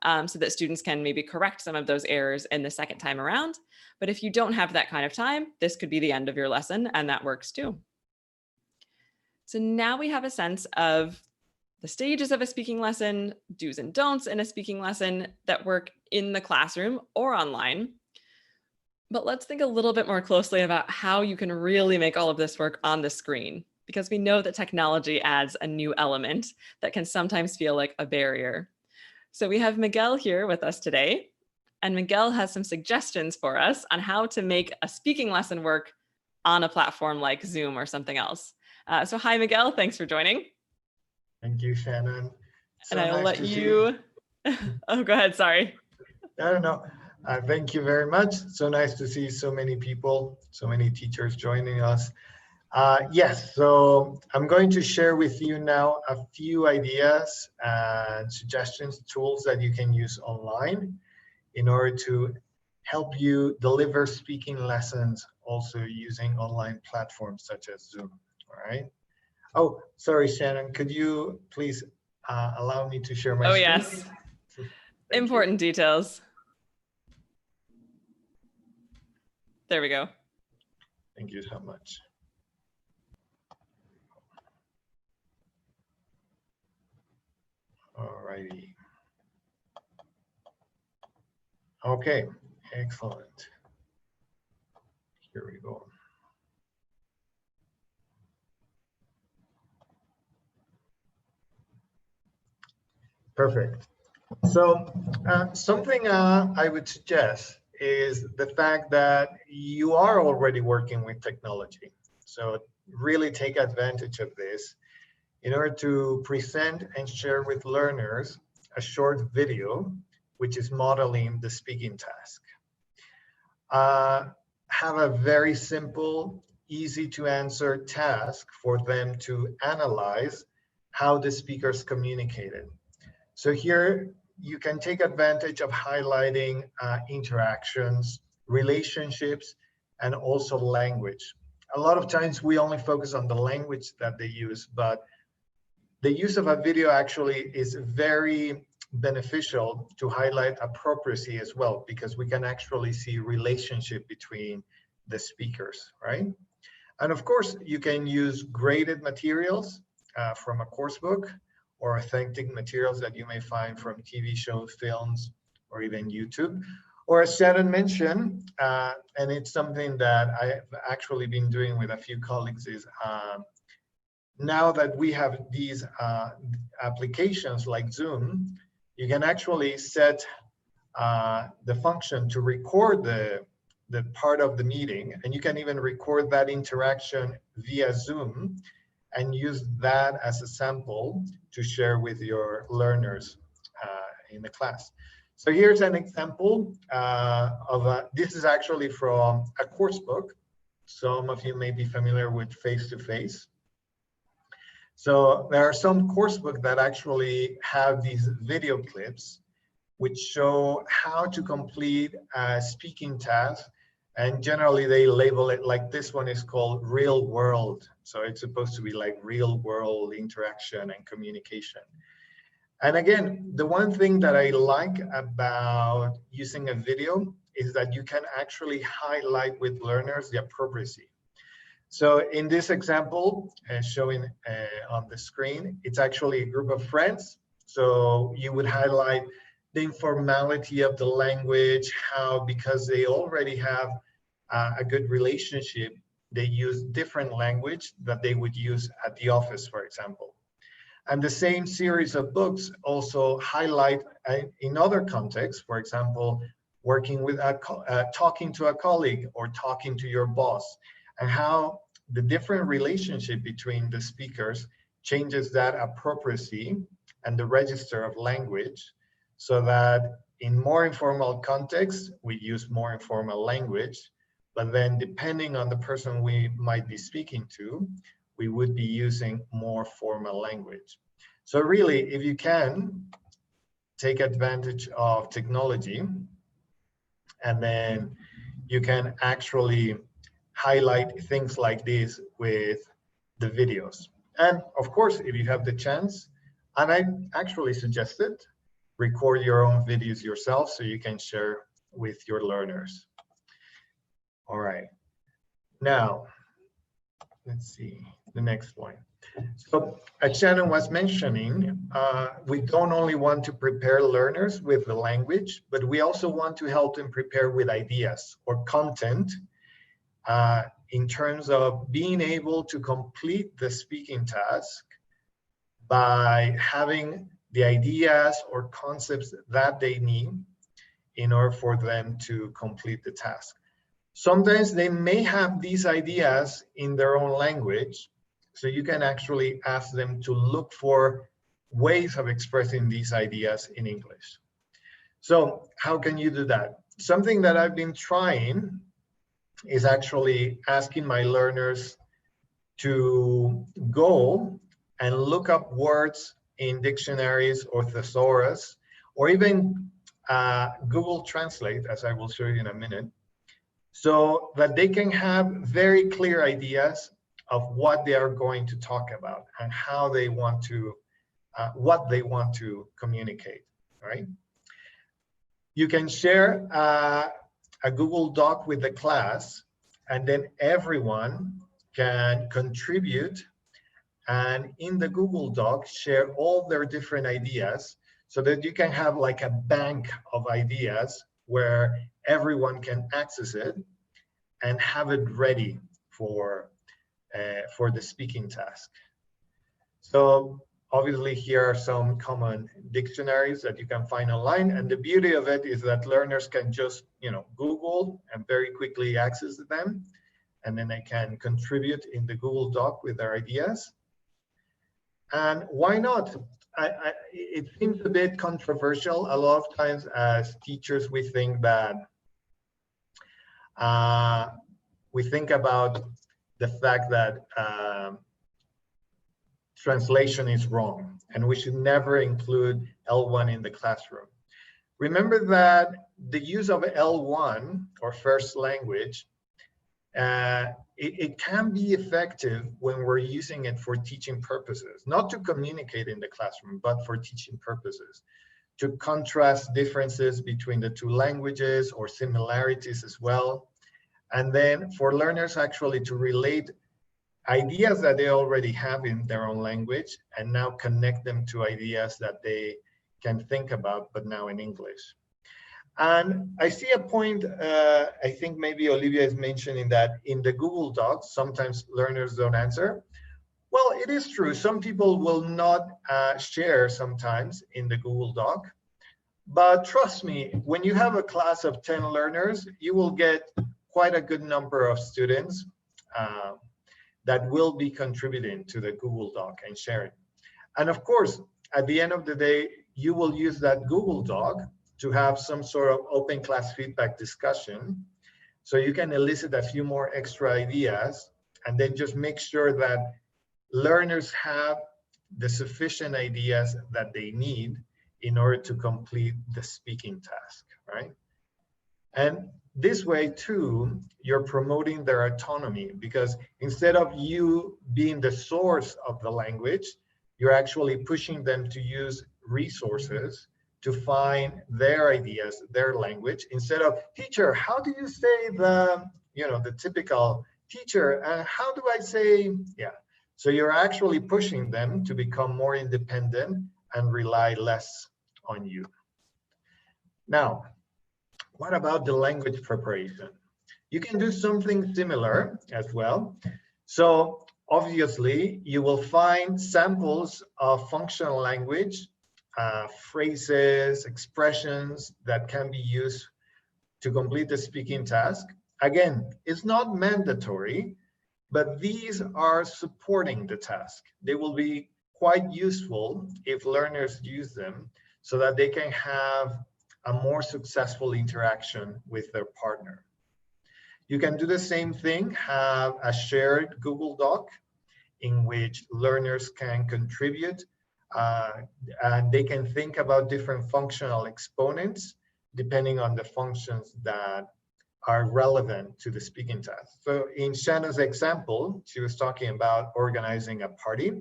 so that students can maybe correct some of those errors in the second time around. But if you don't have that kind of time, this could be the end of your lesson, and that works too. So now we have a sense of the stages of a speaking lesson, do's and don'ts in a speaking lesson that work in the classroom or online. But let's think a little bit more closely about how you can really make all of this work on the screen, because we know that technology adds a new element that can sometimes feel like a barrier. So we have Miguel here with us today, and Miguel has some suggestions for us on how to make a speaking lesson work on a platform like Zoom or something else. So hi, Miguel. Thanks for joining. Thank you, Shannon. So and I'll let you. Oh, go ahead. Sorry. I don't know. Thank you very much. So nice to see so many people, so many teachers joining us. Yes, so I'm going to share with you now a few ideas and suggestions, tools that you can use online in order to help you deliver speaking lessons also using online platforms such as Zoom. All right. Oh, sorry, Shannon, could you please allow me to share my screen? Yes. Important details. There we go. Thank you so much. All righty. Okay, excellent. Here we go. Perfect. So something I would suggest is the fact that you are already working with technology. So really take advantage of this in order to present and share with learners a short video, which is modeling the speaking task. Have a very simple, easy to answer task for them to analyze how the speakers communicated. So here you can take advantage of highlighting interactions, relationships, and also language. A lot of times we only focus on the language that they use, but the use of a video actually is very beneficial to highlight appropriacy as well, because we can actually see relationship between the speakers, right? And of course, you can use graded materials from a course book, or authentic materials that you may find from TV shows, films, or even YouTube. Or as Shannon mentioned, and it's something that I've actually been doing with a few colleagues, is now that we have these applications like Zoom, you can actually set the function to record the part of the meeting, and you can even record that interaction via Zoom and use that as a sample to share with your learners in the class. So here's an example this is actually from a course book. Some of you may be familiar with Face-to-Face. So there are some course books that actually have these video clips which show how to complete a speaking task. And generally they label it, like this one is called real world. So it's supposed to be like real world interaction and communication. And again, the one thing that I like about using a video is that you can actually highlight with learners the appropriacy. So in this example, showing on the screen, it's actually a group of friends. So you would highlight the informality of the language, how because they already have a good relationship, they use different language that they would use at the office, for example. And the same series of books also highlight in other contexts, for example, working with talking to a colleague or talking to your boss, and how the different relationship between the speakers changes that appropriacy and the register of language, so that in more informal contexts, we use more informal language, but then depending on the person we might be speaking to, we would be using more formal language. So really, if you can take advantage of technology, and then you can actually highlight things like this with the videos. And of course, if you have the chance, and I actually suggested, record your own videos yourself so you can share with your learners. All right, now, let's see the next one. So as Shannon was mentioning, we don't only want to prepare learners with the language, but we also want to help them prepare with ideas or content in terms of being able to complete the speaking task by having the ideas or concepts that they need in order for them to complete the task. Sometimes they may have these ideas in their own language, so you can actually ask them to look for ways of expressing these ideas in English. So how can you do that? something that I've been trying is actually asking my learners to go and look up words in dictionaries or thesaurus, or even Google Translate, as I will show you in a minute, so that they can have very clear ideas of what they are going to talk about and how they want to, what they want to communicate, right? You can share a Google Doc with the class, and then everyone can contribute, and in the Google Doc share all their different ideas, so that you can have like a bank of ideas where everyone can access it and have it ready for the speaking task. So obviously here are some common dictionaries that you can find online, and the beauty of it is that learners can just, you know, Google and very quickly access them, and then they can contribute in the Google Doc with their ideas. And why not? It seems a bit controversial. A lot of times as teachers, we think that we think about the fact that translation is wrong, and we should never include L1 in the classroom. Remember that the use of L1 or first language, it can be effective when we're using it for teaching purposes, not to communicate in the classroom, but for teaching purposes, to contrast differences between the two languages or similarities as well. And then for learners actually to relate ideas that they already have in their own language and now connect them to ideas that they can think about, but now in English. And I see a point, I think maybe Olivia is mentioning that in the Google Docs, sometimes learners don't answer. Well, it is true. Some people will not share sometimes in the Google Doc, but trust me, when you have a class of 10 learners, you will get quite a good number of students that will be contributing to the Google Doc and sharing. And of course, at the end of the day, you will use that Google Doc to have some sort of open class feedback discussion. So you can elicit a few more extra ideas, and then just make sure that learners have the sufficient ideas that they need in order to complete the speaking task, right? And this way too, you're promoting their autonomy, because instead of you being the source of the language, you're actually pushing them to use resources to find their ideas, their language, instead of, teacher, how do you say the, you know, the typical teacher, how do I say, yeah. So you're actually pushing them to become more independent and rely less on you. Now, what about the language preparation? You can do something similar as well. So obviously, you will find samples of functional language, phrases, expressions that can be used to complete the speaking task. Again, it's not mandatory, but these are supporting the task. They will be quite useful if learners use them so that they can have a more successful interaction with their partner. You can do the same thing, have a shared Google Doc in which learners can contribute and they can think about different functional exponents depending on the functions that are relevant to the speaking task. So in Shannon's example, she was talking about organizing a party.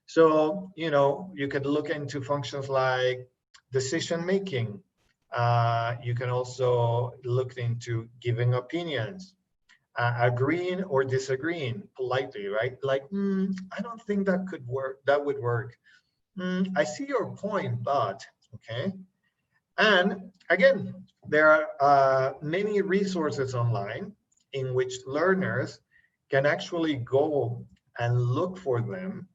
So, you know, you could look into functions like decision-making. You can also look into giving opinions, agreeing or disagreeing politely, right? Like, I don't think that could work. That would work. I see your point, but okay. And again, there are many resources online in which learners can actually go and look for them,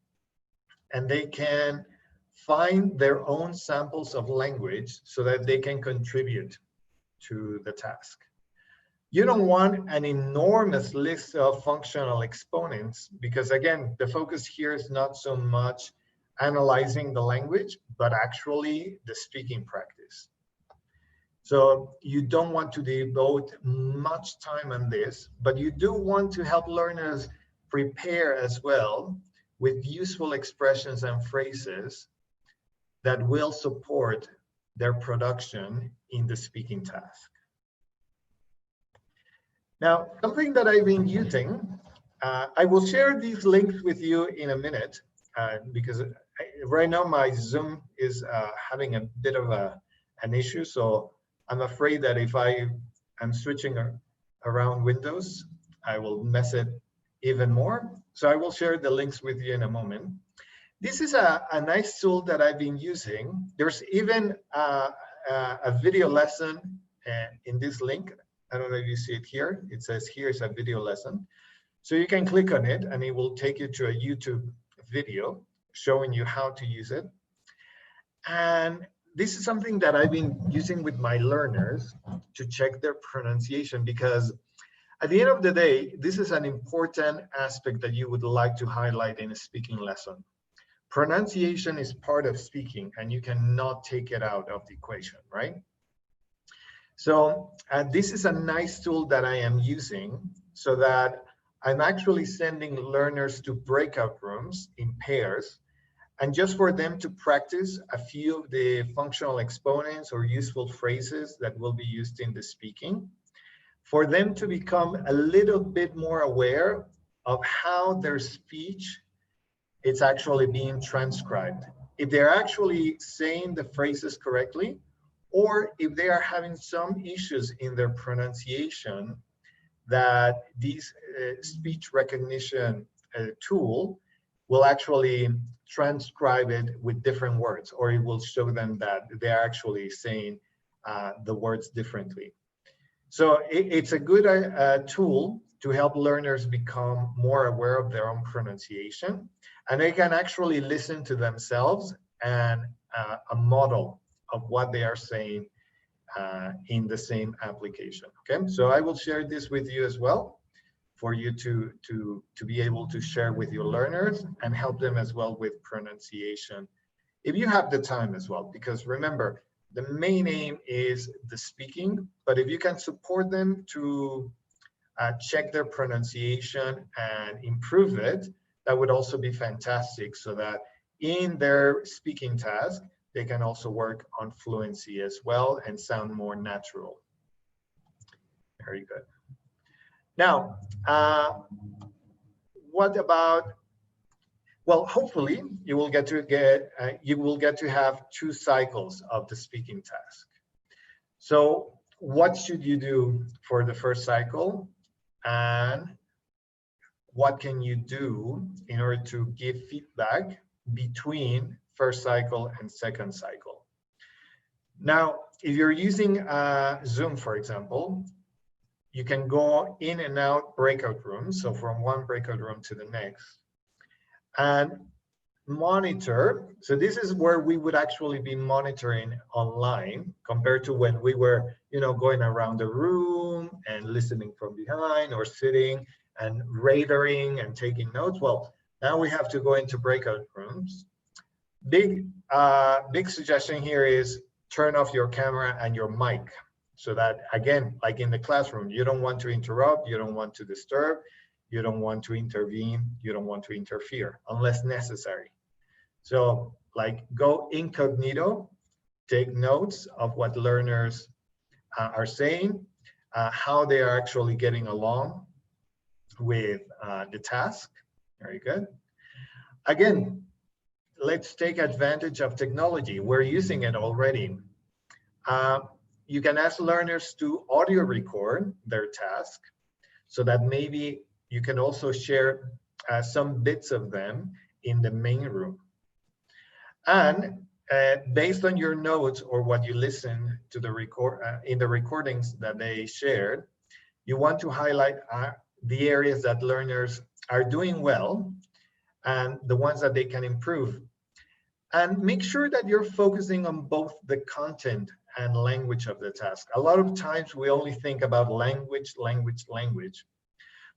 and they can find their own samples of language so that they can contribute to the task. You don't want an enormous list of functional exponents because, again, the focus here is not so much analyzing the language, but actually the speaking practice. So you don't want to devote much time on this, but you do want to help learners prepare as well with useful expressions and phrases that will support their production in the speaking task. Now, something that I've been using, I will share these links with you in a minute, because right now my Zoom is having a bit of an issue. So I'm afraid that if I am switching around windows, I will mess it even more. So I will share the links with you in a moment. This is a nice tool that I've been using. There's even a video lesson in this link. I don't know if you see it here. It says here's a video lesson. So you can click on it and it will take you to a YouTube video showing you how to use it. And this is something that I've been using with my learners to check their pronunciation, because at the end of the day, this is an important aspect that you would like to highlight in a speaking lesson. Pronunciation is part of speaking and you cannot take it out of the equation, right? So this is a nice tool that I am using so that I'm actually sending learners to breakout rooms in pairs, and just for them to practice a few of the functional exponents or useful phrases that will be used in the speaking, for them to become a little bit more aware of how their speech is actually being transcribed. If they're actually saying the phrases correctly, or if they are having some issues in their pronunciation, that this speech recognition tool will actually transcribe it with different words, or it will show them that they're actually saying the words differently. So it's a good tool to help learners become more aware of their own pronunciation, and they can actually listen to themselves and a model of what they are saying in the same application. Okay, so I will share this with you as well for you to be able to share with your learners and help them as well with pronunciation if you have the time as well, because remember, the main aim is the speaking, but if you can support them to check their pronunciation and improve it, that would also be fantastic, so that in their speaking task, they can also work on fluency as well and sound more natural. Very good. Now, what about, well, hopefully you will get to have 2 cycles of the speaking task. So what should you do for the first cycle, and what can you do in order to give feedback between first cycle and second cycle? Now, if you're using Zoom, for example, you can go in and out breakout rooms, so from one breakout room to the next, and monitor. So this is where we would actually be monitoring online compared to when we were, going around the room and listening from behind, or sitting and radaring and taking notes. Well, now we have to go into breakout rooms. Big suggestion here is turn off your camera and your mic, so that, again, like in the classroom, you don't want to interrupt, you don't want to disturb, you don't want to intervene, you don't want to interfere unless necessary. So like go incognito, take notes of what learners are saying, how they are actually getting along with the task. Very good. Again, let's take advantage of technology. We're using it already. You can ask learners to audio record their task, so that maybe you can also share some bits of them in the main room. And based on your notes or what you listen to in the recordings that they shared, you want to highlight the areas that learners are doing well and the ones that they can improve. And make sure that you're focusing on both the content and language of the task. A lot of times we only think about language.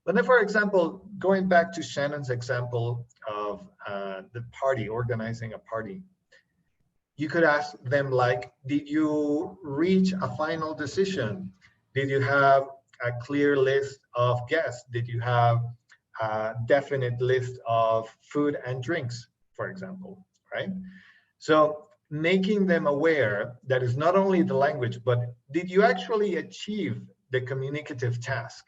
But then, for example, going back to Shannon's example of the party, organizing a party, you could ask them like, did you reach a final decision? Did you have a clear list of guests? Did you have a definite list of food and drinks, for example, right? So making them aware that it's not only the language, but did you actually achieve the communicative task?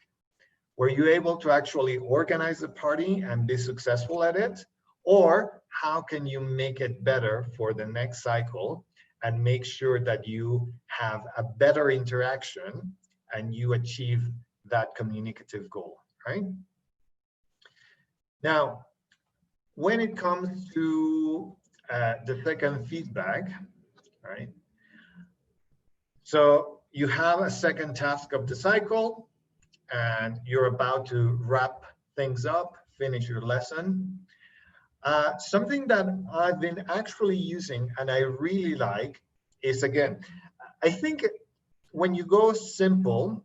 Were you able to actually organize the party and be successful at it? Or how can you make it better for the next cycle and make sure that you have a better interaction and you achieve that communicative goal, right? Now, when it comes to the second feedback, right? So you have a second task of the cycle and you're about to wrap things up, finish your lesson. Something that I've been actually using and I really like is, again, I think when you go simple,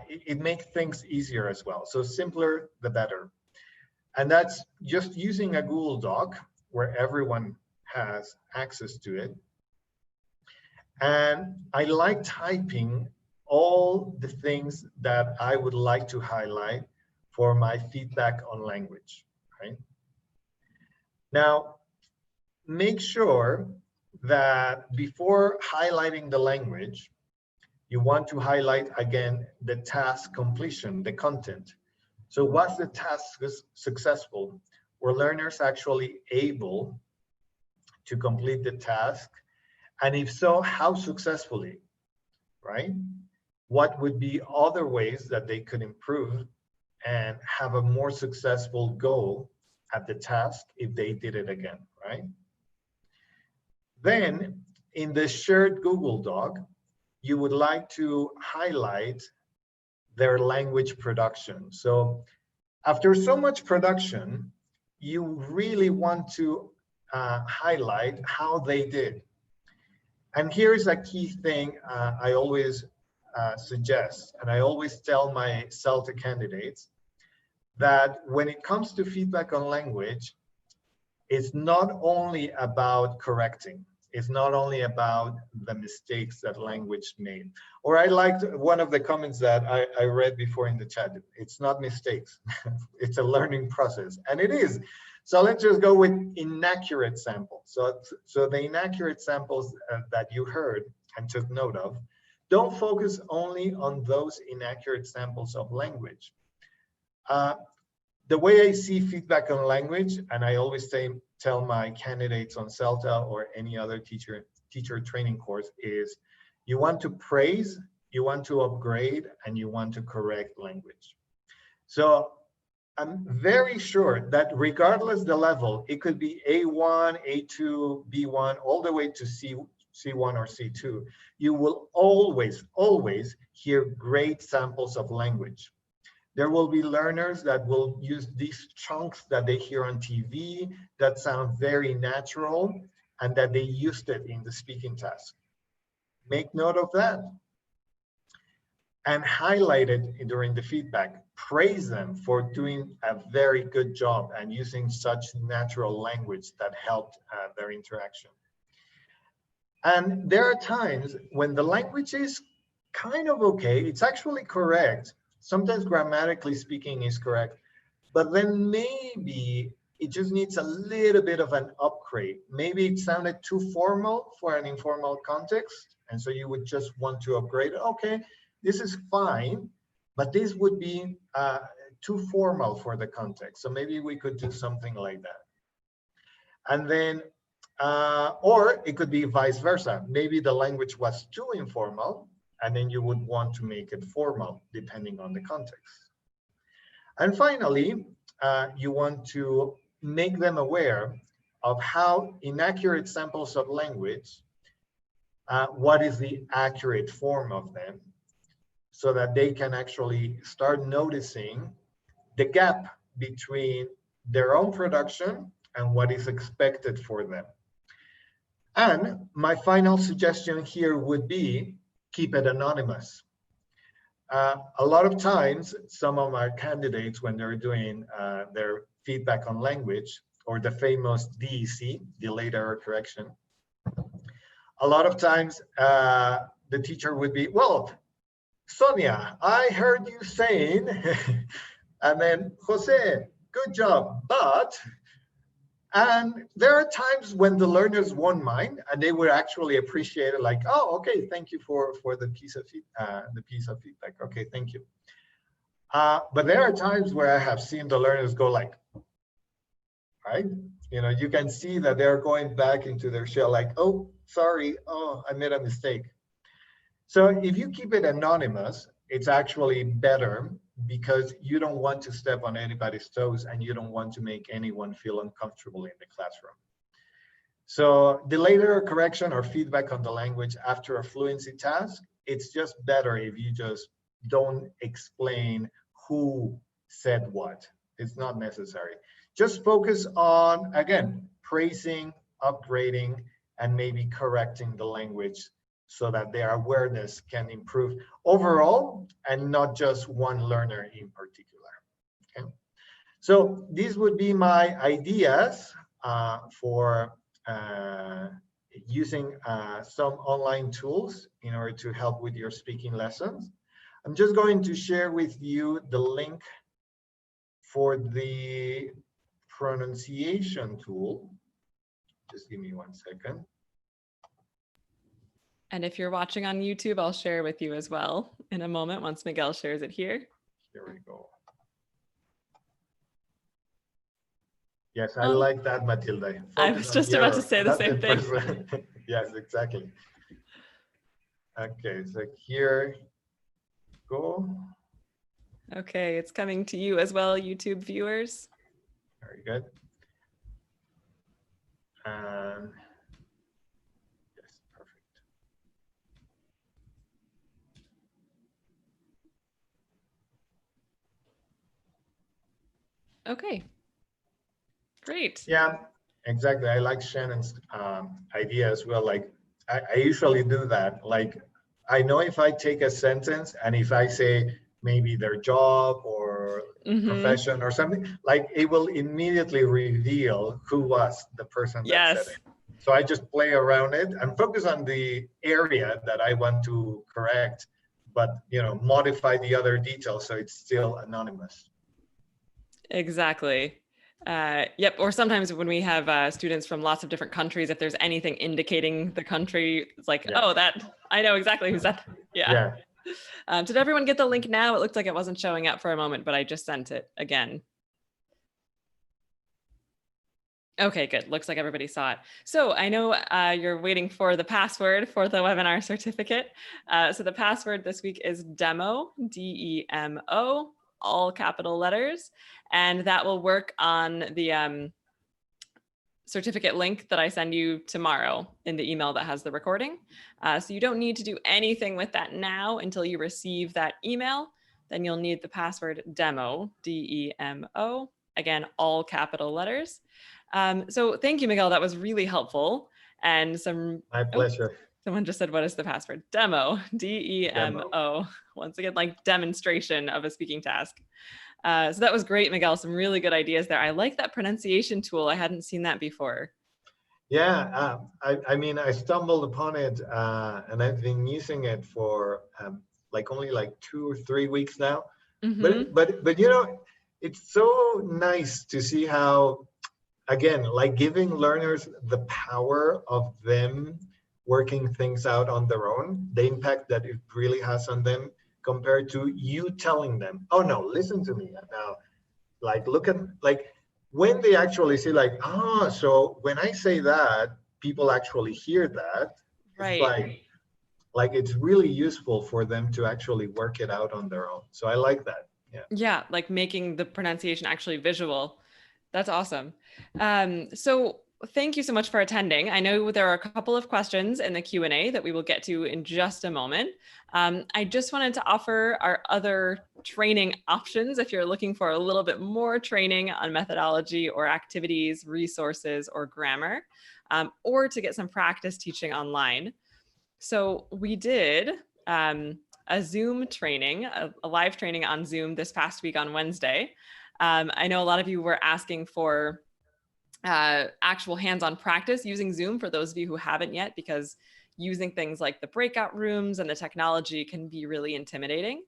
it makes things easier as well. So simpler, the better. And that's just using a Google Doc where everyone has access to it. And I like typing all the things that I would like to highlight for my feedback on language, right? Now, make sure that before highlighting the language, you want to highlight again the task completion, the content. So was the task successful? Were learners actually able to complete the task? And if so, how successfully, right? What would be other ways that they could improve and have a more successful go at the task if they did it again, right? Then in the shared Google Doc, you would like to highlight their language production. So after so much production, you really want to highlight how they did. And here's a key thing I always suggest, and I always tell my CELTA candidates, that when it comes to feedback on language, it's not only about correcting. It's not only about the mistakes that language made. Or I liked one of the comments that I read before in the chat. It's not mistakes, it's a learning process. And it is. So let's just go with inaccurate samples. So the inaccurate samples that you heard and took note of, don't focus only on those inaccurate samples of language. The way I see feedback on language, and I always tell my candidates on CELTA or any other teacher training course, is you want to praise, you want to upgrade, and you want to correct language. So I'm very sure that regardless the level, it could be A1, A2, B1, all the way to C1 or C2, you will always hear great samples of language. There will be learners that will use these chunks that they hear on TV that sound very natural and that they used it in the speaking task. Make note of that and highlight it during the feedback. Praise them for doing a very good job and using such natural language that helped their interaction. And there are times when the language is kind of okay, it's actually correct. Sometimes grammatically speaking is correct, but then maybe it just needs a little bit of an upgrade. Maybe it sounded too formal for an informal context, and so you would just want to upgrade. Okay, this is fine, but this would be too formal for the context. So maybe we could do something like that. And then, or it could be vice versa. Maybe the language was too informal, and then you would want to make it formal depending on the context. And finally, you want to make them aware of how inaccurate samples of language, what is the accurate form of them, so that they can actually start noticing the gap between their own production and what is expected for them. And my final suggestion here would be, keep it anonymous. A lot of times, some of our candidates, when they're doing their feedback on language, or the famous DEC, delayed error correction, a lot of times the teacher would be, well, Sonia, I heard you saying, and then Jose, good job, but, and there are times when the learners won't mind and they would actually appreciate it, like, oh, okay, thank you for the piece of feedback. Okay, thank you. But there are times where I have seen the learners go like, right? You know, you can see that they're going back into their shell like, oh, sorry, oh, I made a mistake. So if you keep it anonymous, it's actually better because you don't want to step on anybody's toes and you don't want to make anyone feel uncomfortable in the classroom. So the later correction or feedback on the language after a fluency task, it's just better if you just don't explain who said what. It's not necessary. Just focus on, again, praising, upgrading, and maybe correcting the language so that their awareness can improve overall and not just one learner in particular. Okay. So these would be my ideas for using some online tools in order to help with your speaking lessons. I'm just going to share with you the link for the pronunciation tool. Just give me 1 second. And if you're watching on YouTube, I'll share with you as well in a moment once Miguel shares it here. Here we go. Yes, I like that, Matilda. I was just about to say the same thing. Yes, exactly. Okay, so here go. Okay, it's coming to you as well, YouTube viewers. Very good. And yes, perfect. Okay, great. Yeah, exactly. I like Shannon's idea as well. Like I usually do that. Like I know if I take a sentence and if I say maybe their job or profession or something, like it will immediately reveal who was the person that said it. So I just play around it and focus on the area that I want to correct, but you know, modify the other details so it's still anonymous. Exactly. Yep. Or sometimes when we have students from lots of different countries, if there's anything indicating the country, it's like, oh, that I know exactly who's that. Yeah. Did everyone get the link now? It looked like it wasn't showing up for a moment, but I just sent it again. Okay, good. Looks like everybody saw it. So I know you're waiting for the password for the webinar certificate. So the password this week is DEMO, D-E-M-O, all capital letters. And that will work on the certificate link that I send you tomorrow in the email that has the recording. So you don't need to do anything with that now until you receive that email. Then you'll need the password DEMO, D-E-M-O, again, all capital letters. So thank you, Miguel. That was really helpful. And my pleasure. Someone just said, what is the password? DEMO, D-E-M-O. Once again, like demonstration of a speaking task. So that was great, Miguel. Some really good ideas there. I like that pronunciation tool. I hadn't seen that before. Yeah, I mean, I stumbled upon it and I've been using it for only 2 or 3 weeks now. But you know, it's so nice to see how, again, like giving learners the power of them working things out on their own, the impact that it really has on them compared to you telling them, oh no, listen to me now. Like, look at, like, when they actually say like, so when I say that, people actually hear that. Right. It's like it's really useful for them to actually work it out on their own. So I like that. Yeah. Yeah, like making the pronunciation actually visual. That's awesome. So thank you so much for attending. I know there are a couple of questions in the Q&A that we will get to in just a moment. I just wanted to offer our other training options if you're looking for a little bit more training on methodology or activities, resources, or grammar, or to get some practice teaching online. So we did a Zoom training, a live training on Zoom this past week on Wednesday. I know a lot of you were asking for actual hands-on practice using Zoom for those of you who haven't yet, because using things like the breakout rooms and the technology can be really intimidating.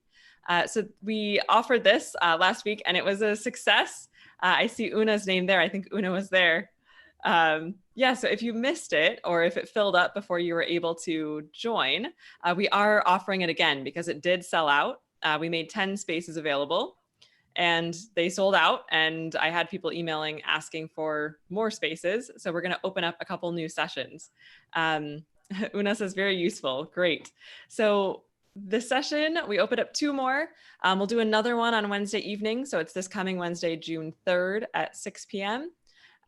So we offered this last week and it was a success. I see Una's name there. I think Una was there. Yeah, so if you missed it or if it filled up before you were able to join, we are offering it again because it did sell out. We made 10 spaces available and they sold out, and I had people emailing asking for more spaces. So we're going to open up a couple new sessions. Una says very useful. Great. So this session, we opened up 2 more. We'll do another one on Wednesday evening. So it's this coming Wednesday, June 3rd at 6 p.m.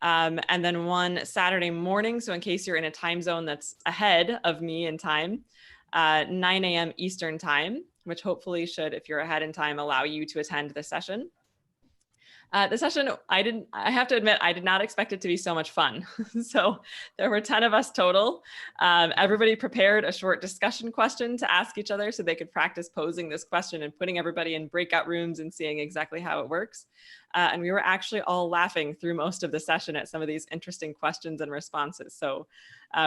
And then one Saturday morning. So in case you're in a time zone that's ahead of me in time, 9 a.m. Eastern time, which hopefully should, if you're ahead in time, allow you to attend the session. The session, I have to admit, I did not expect it to be so much fun. So there were 10 of us total. Everybody prepared a short discussion question to ask each other so they could practice posing this question and putting everybody in breakout rooms and seeing exactly how it works. And we were actually all laughing through most of the session at some of these interesting questions and responses. So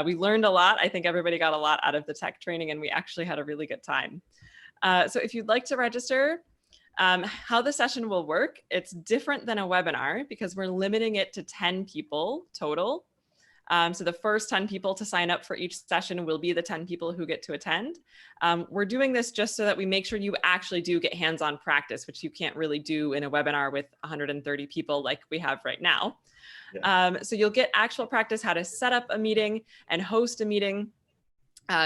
we learned a lot. I think everybody got a lot out of the tech training and we actually had a really good time. So if you'd like to register, how the session will work, it's different than a webinar because we're limiting it to 10 people total. So the first 10 people to sign up for each session will be the 10 people who get to attend. We're doing this just so that we make sure you actually do get hands-on practice, which you can't really do in a webinar with 130 people like we have right now. Yeah. So you'll get actual practice how to set up a meeting and host a meeting.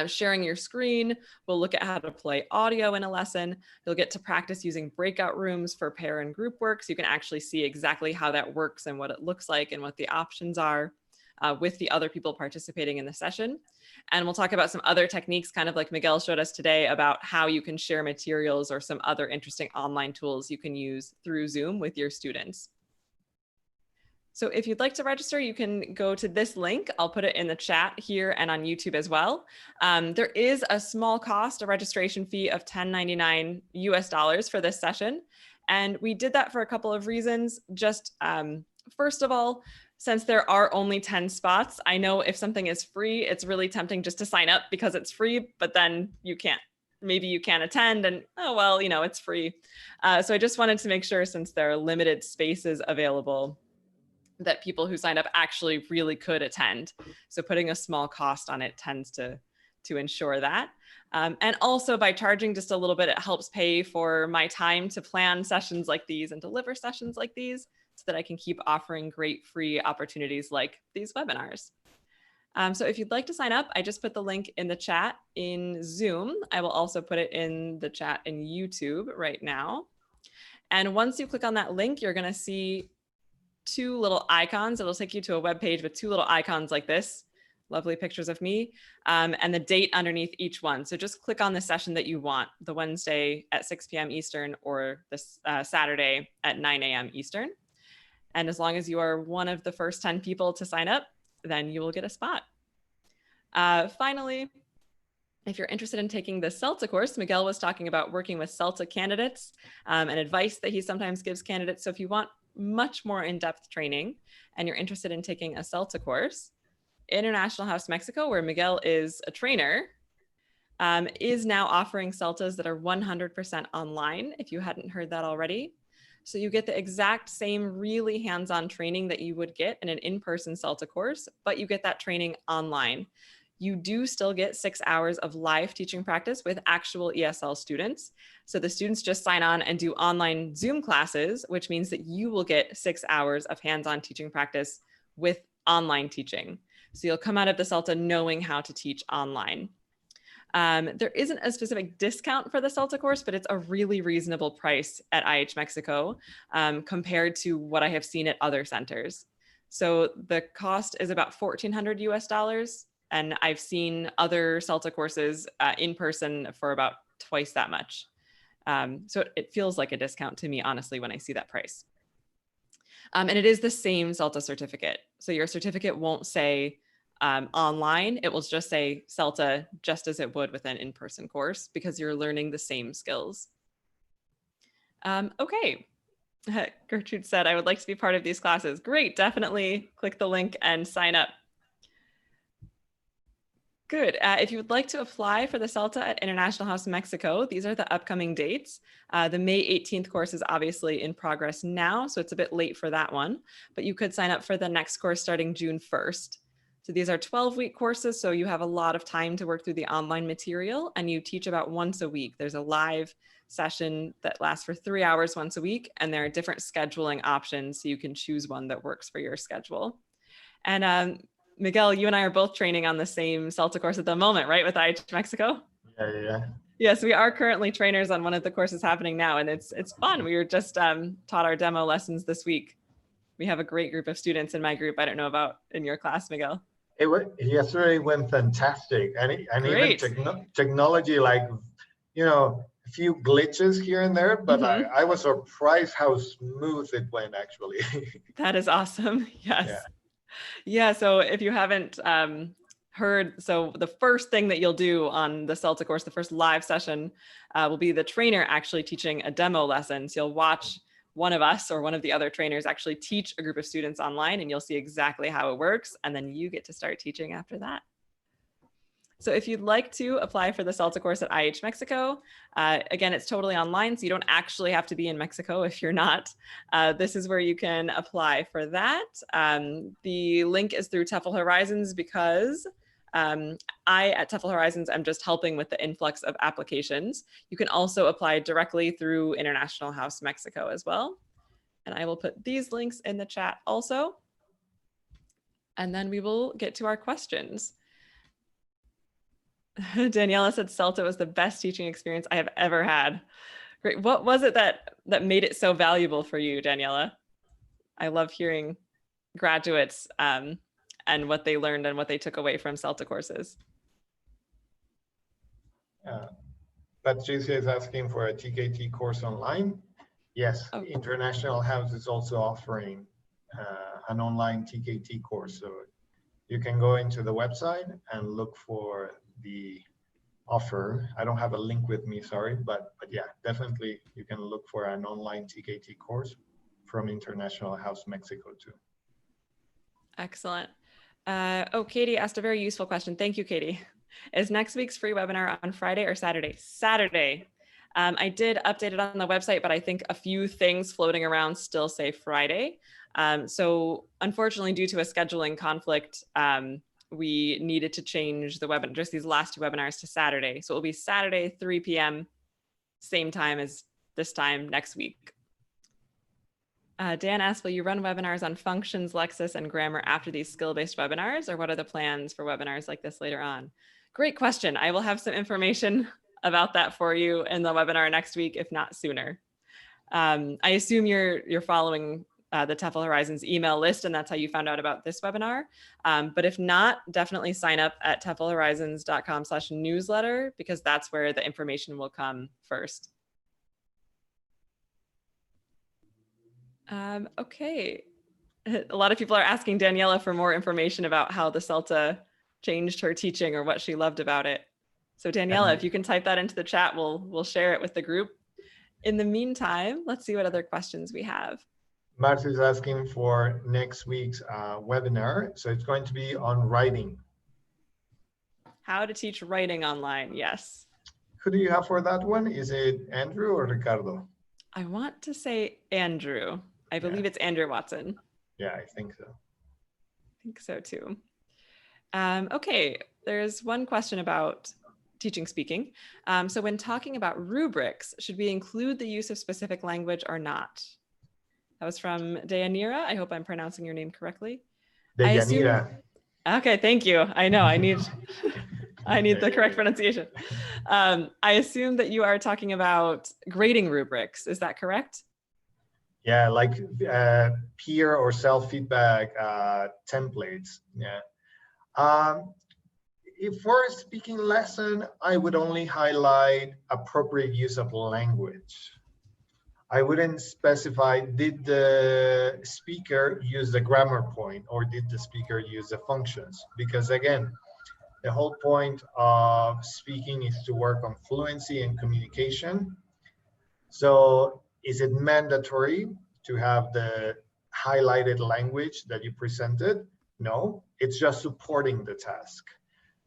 Sharing your screen. We'll look at how to play audio in a lesson. You'll get to practice using breakout rooms for pair and group work. So you can actually see exactly how that works and what it looks like and what the options are with the other people participating in the session. And we'll talk about some other techniques, kind of like Miguel showed us today, about how you can share materials or some other interesting online tools you can use through Zoom with your students. So if you'd like to register, you can go to this link. I'll put it in the chat here and on YouTube as well. There is a small cost, a registration fee of $10.99 US for this session. And we did that for a couple of reasons. Just first of all, since there are only 10 spots, I know if something is free, it's really tempting just to sign up because it's free, but then you can't. Maybe you can't attend and, oh, well, you know, it's free. So I just wanted to make sure, since there are limited spaces available, that people who signed up actually really could attend. So putting a small cost on it tends to ensure that. And also by charging just a little bit, it helps pay for my time to plan sessions like these and deliver sessions like these so that I can keep offering great free opportunities like these webinars. So if you'd like to sign up, I just put the link in the chat in Zoom. I will also put it in the chat in YouTube right now. And once you click on that link, you're gonna see 2 little icons. It'll take you to a web page with 2 little icons like this, lovely pictures of me, and the date underneath each one. So just click on the session that you want, the Wednesday at 6 p.m. Eastern or this Saturday at 9 a.m. Eastern. And as long as you are one of the first 10 people to sign up, then you will get a spot. Finally, if you're interested in taking the CELTA course, Miguel was talking about working with CELTA candidates and advice that he sometimes gives candidates. So if you want much more in-depth training and you're interested in taking a CELTA course, International House Mexico, where Miguel is a trainer, is now offering CELTAs that are 100% online, if you hadn't heard that already. So you get the exact same really hands-on training that you would get in an in-person CELTA course, but you get that training online. You do still get 6 hours of live teaching practice with actual ESL students. So the students just sign on and do online Zoom classes, which means that you will get 6 hours of hands-on teaching practice with online teaching. So you'll come out of the CELTA knowing how to teach online. There isn't a specific discount for the CELTA course, but it's a really reasonable price at IH Mexico compared to what I have seen at other centers. So the cost is about $1,400 US. And I've seen other CELTA courses in person for about twice that much. So it feels like a discount to me, honestly, when I see that price. And it is the same CELTA certificate. So your certificate won't say online, it will just say CELTA, just as it would with an in-person course, because you're learning the same skills. Okay. Gertrude said, I would like to be part of these classes. Great, definitely click the link and sign up. Good. If you would like to apply for the CELTA at International House Mexico, these are the upcoming dates. The May 18th course is obviously in progress now, so it's a bit late for that one, but you could sign up for the next course starting June 1st. So these are 12-week courses, so you have a lot of time to work through the online material, and you teach about once a week. There's a live session that lasts for 3 hours once a week, and there are different scheduling options, so you can choose one that works for your schedule. And Miguel, you and I are both training on the same CELTA course at the moment, right, with IH Mexico? Yeah. Yes, we are currently trainers on one of the courses happening now, and it's fun. We were just taught our demo lessons this week. We have a great group of students in my group. I don't know about in your class, Miguel. Yesterday went fantastic, and even Great. technology, like, you know, a few glitches here and there, but I was surprised how smooth it went, actually. That is awesome. Yes. Yeah. Yeah, so if you haven't heard, so the first thing that you'll do on the CELTA course, the first live session, will be the trainer actually teaching a demo lesson. So you'll watch one of us or one of the other trainers actually teach a group of students online, and you'll see exactly how it works, and then you get to start teaching after that. So if you'd like to apply for the CELTA course at IH Mexico, again, it's totally online, so you don't actually have to be in Mexico if you're not. This is where you can apply for that. The link is through TEFL Horizons because I, at TEFL Horizons, am just helping with the influx of applications. You can also apply directly through International House Mexico as well. And I will put these links in the chat also. And then we will get to our questions. Daniela said CELTA was the best teaching experience I have ever had. Great. What was it that made it so valuable for you, Daniela? I love hearing graduates and what they learned and what they took away from CELTA courses. Patricia is asking for a TKT course online. Yes, International House is also offering an online TKT course. So you can go into the website and look for the offer. I don't have a link with me, sorry, but yeah, definitely you can look for an online TKT course from International House Mexico too. Excellent. Katie asked a very useful question. Thank you, Katie. Is next week's free webinar on Friday or Saturday? Saturday. I did update it on the website, but I think a few things floating around still say Friday. So unfortunately, due to a scheduling conflict, we needed to change the webinar, just these last two webinars, to Saturday. So it will be Saturday, 3 p.m., same time as this time next week. Dan asked, will you run webinars on functions, lexis, and grammar after these skill-based webinars, or what are the plans for webinars like this later on? Great question. I will have some information about that for you in the webinar next week, if not sooner. I assume you're following the TEFL Horizons email list, and that's how you found out about this webinar. But if not, definitely sign up at teflhorizons.com/newsletter, because that's where the information will come first. Okay. A lot of people are asking Daniela for more information about how the CELTA changed her teaching or what she loved about it. So Daniela, if you can type that into the chat, we'll share it with the group. In the meantime, let's see what other questions we have. Marta is asking for next week's webinar. So it's going to be on writing. How to teach writing online, yes. Who do you have for that one? Is it Andrew or Ricardo? I want to say Andrew. I believe it's Andrew Watson. Yeah, I think so. I think so too. Okay, there's one question about teaching speaking. So when talking about rubrics, should we include the use of specific language or not? That was from Deyanira. I hope I'm pronouncing your name correctly. Deyanira. Okay, thank you. I know, I need the correct pronunciation. I assume that you are talking about grading rubrics. Is that correct? Yeah, like peer or self-feedback templates. Yeah. If for a speaking lesson, I would only highlight appropriate use of language. I wouldn't specify, did the speaker use the grammar point or did the speaker use the functions? Because again, the whole point of speaking is to work on fluency and communication. So is it mandatory to have the highlighted language that you presented? No, it's just supporting the task.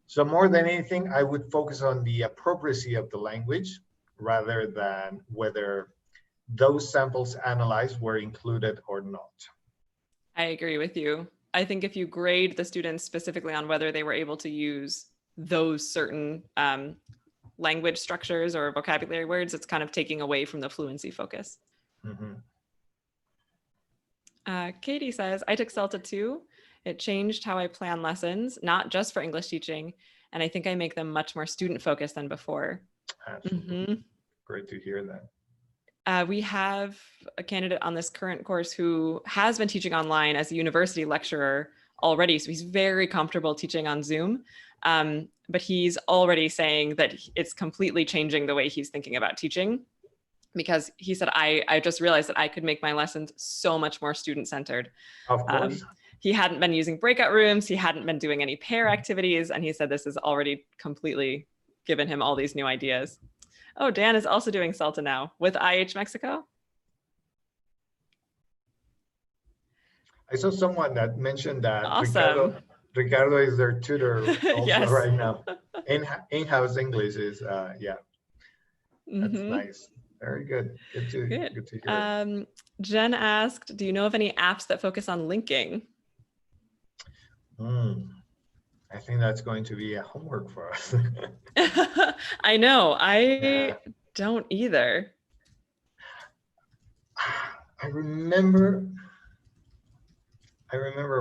So more than anything, I would focus on the appropriacy of the language rather than whether those samples analyzed were included or not. I agree with you. I think if you grade the students specifically on whether they were able to use those certain language structures or vocabulary words, it's kind of taking away from the fluency focus. Mhm. Katie says, I took CELTA too. It changed how I plan lessons, not just for English teaching. And I think I make them much more student focused than before. Absolutely. Great to hear that. We have a candidate on this current course who has been teaching online as a university lecturer already. So he's very comfortable teaching on Zoom. But he's already saying that it's completely changing the way he's thinking about teaching, because he said, I just realized that I could make my lessons so much more student-centered. Of course. He hadn't been using breakout rooms. He hadn't been doing any pair activities. And he said this has already completely given him all these new ideas. Oh, Dan is also doing CELTA now with IH Mexico. I saw someone that mentioned that Awesome. Ricardo is their tutor also Yes. right now. In-house English is, yeah, that's nice. Very good. Good to hear. Jen asked, do you know of any apps that focus on linking? I think that's going to be a homework for us. I know. I don't either. I remember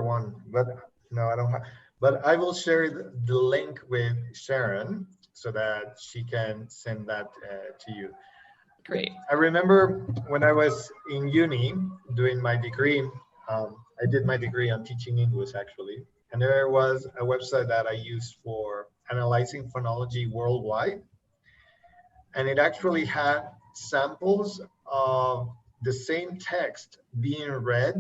one, but no, I don't have. But I will share the link with Sharon so that she can send that to you. Great. I remember when I was in uni doing my degree, I did my degree on teaching English actually. And there was a website that I used for analyzing phonology worldwide. And it actually had samples of the same text being read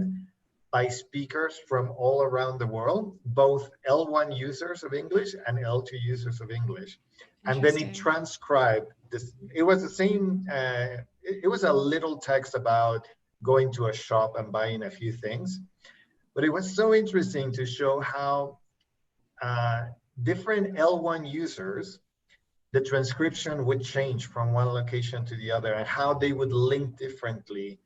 by speakers from all around the world, both L1 users of English and L2 users of English. And then it transcribed this. It was the same, it was a little text about going to a shop and buying a few things. But it was so interesting to show how different L1 users, the transcription would change from one location to the other and how they would link differently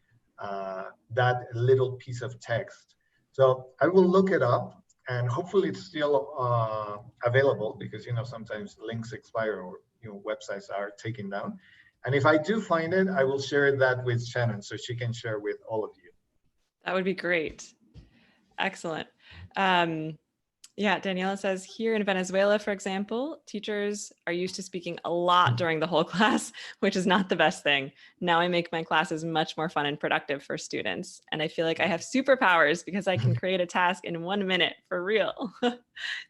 that little piece of text. So I will look it up and hopefully it's still available because, you know, sometimes links expire or, you know, websites are taken down. And if I do find it, I will share that with Shannon so she can share with all of you. That would be great. Excellent. Yeah, Daniela says, here in Venezuela, for example, teachers are used to speaking a lot during the whole class, which is not the best thing. Now I make my classes much more fun and productive for students. And I feel like I have superpowers because I can create a task in 1 minute for real.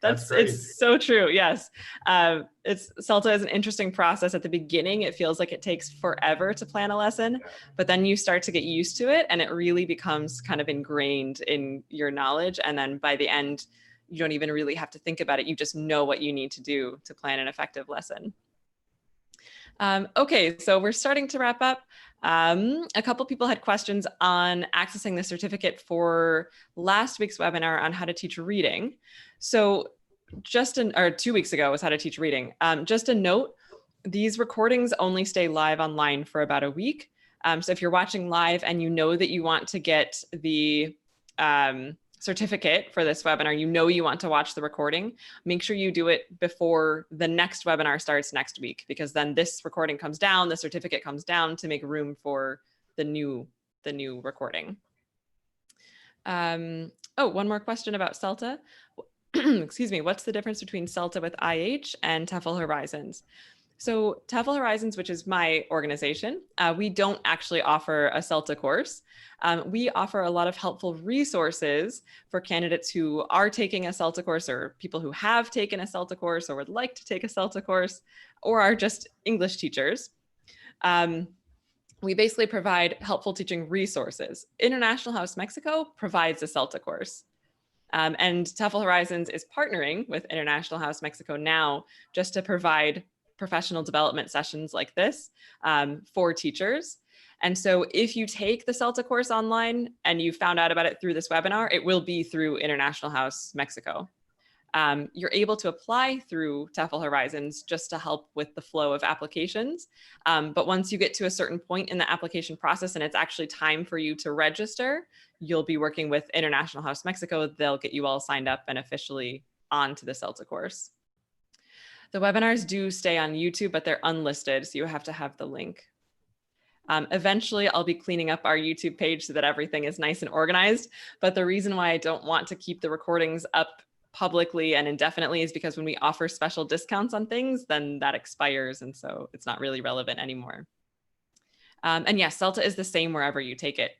That's it's so true. Yes. CELTA is an interesting process at the beginning. It feels like it takes forever to plan a lesson, but then you start to get used to it and it really becomes kind of ingrained in your knowledge. And then by the end, you don't even really have to think about it. You just know what you need to do to plan an effective lesson. Okay, so we're starting to wrap up. A couple people had questions on accessing the certificate for last week's webinar on how to teach reading. So or 2 weeks ago was how to teach reading. Just a note, these recordings only stay live online for about a week. So if you're watching live and you know that you want to get the certificate for this webinar, you know you want to watch the recording, make sure you do it before the next webinar starts next week, because then this recording comes down, the certificate comes down to make room for the new recording. Oh, one more question about CELTA. Excuse me, what's the difference between CELTA with IH and TEFL Horizons? So TEFL Horizons, which is my organization, we don't actually offer a CELTA course. We offer a lot of helpful resources for candidates who are taking a CELTA course or people who have taken a CELTA course or would like to take a CELTA course or are just English teachers. We basically provide helpful teaching resources. International House Mexico provides a CELTA course. And TEFL Horizons is partnering with International House Mexico now just to provide professional development sessions like this for teachers. And so if you take the CELTA course online and you found out about it through this webinar, it will be through International House Mexico. you're able to apply through TEFL Horizons just to help with the flow of applications. But once you get to a certain point in the application process and it's actually time for you to register, you'll be working with International House Mexico. They'll get you all signed up and officially onto the CELTA course. The webinars do stay on YouTube, but they're unlisted, so you have to have the link. Eventually, I'll be cleaning up our YouTube page so that everything is nice and organized. But the reason why I don't want to keep the recordings up publicly and indefinitely is because when we offer special discounts on things, then that expires. And so it's not really relevant anymore. And yes, CELTA is the same wherever you take it.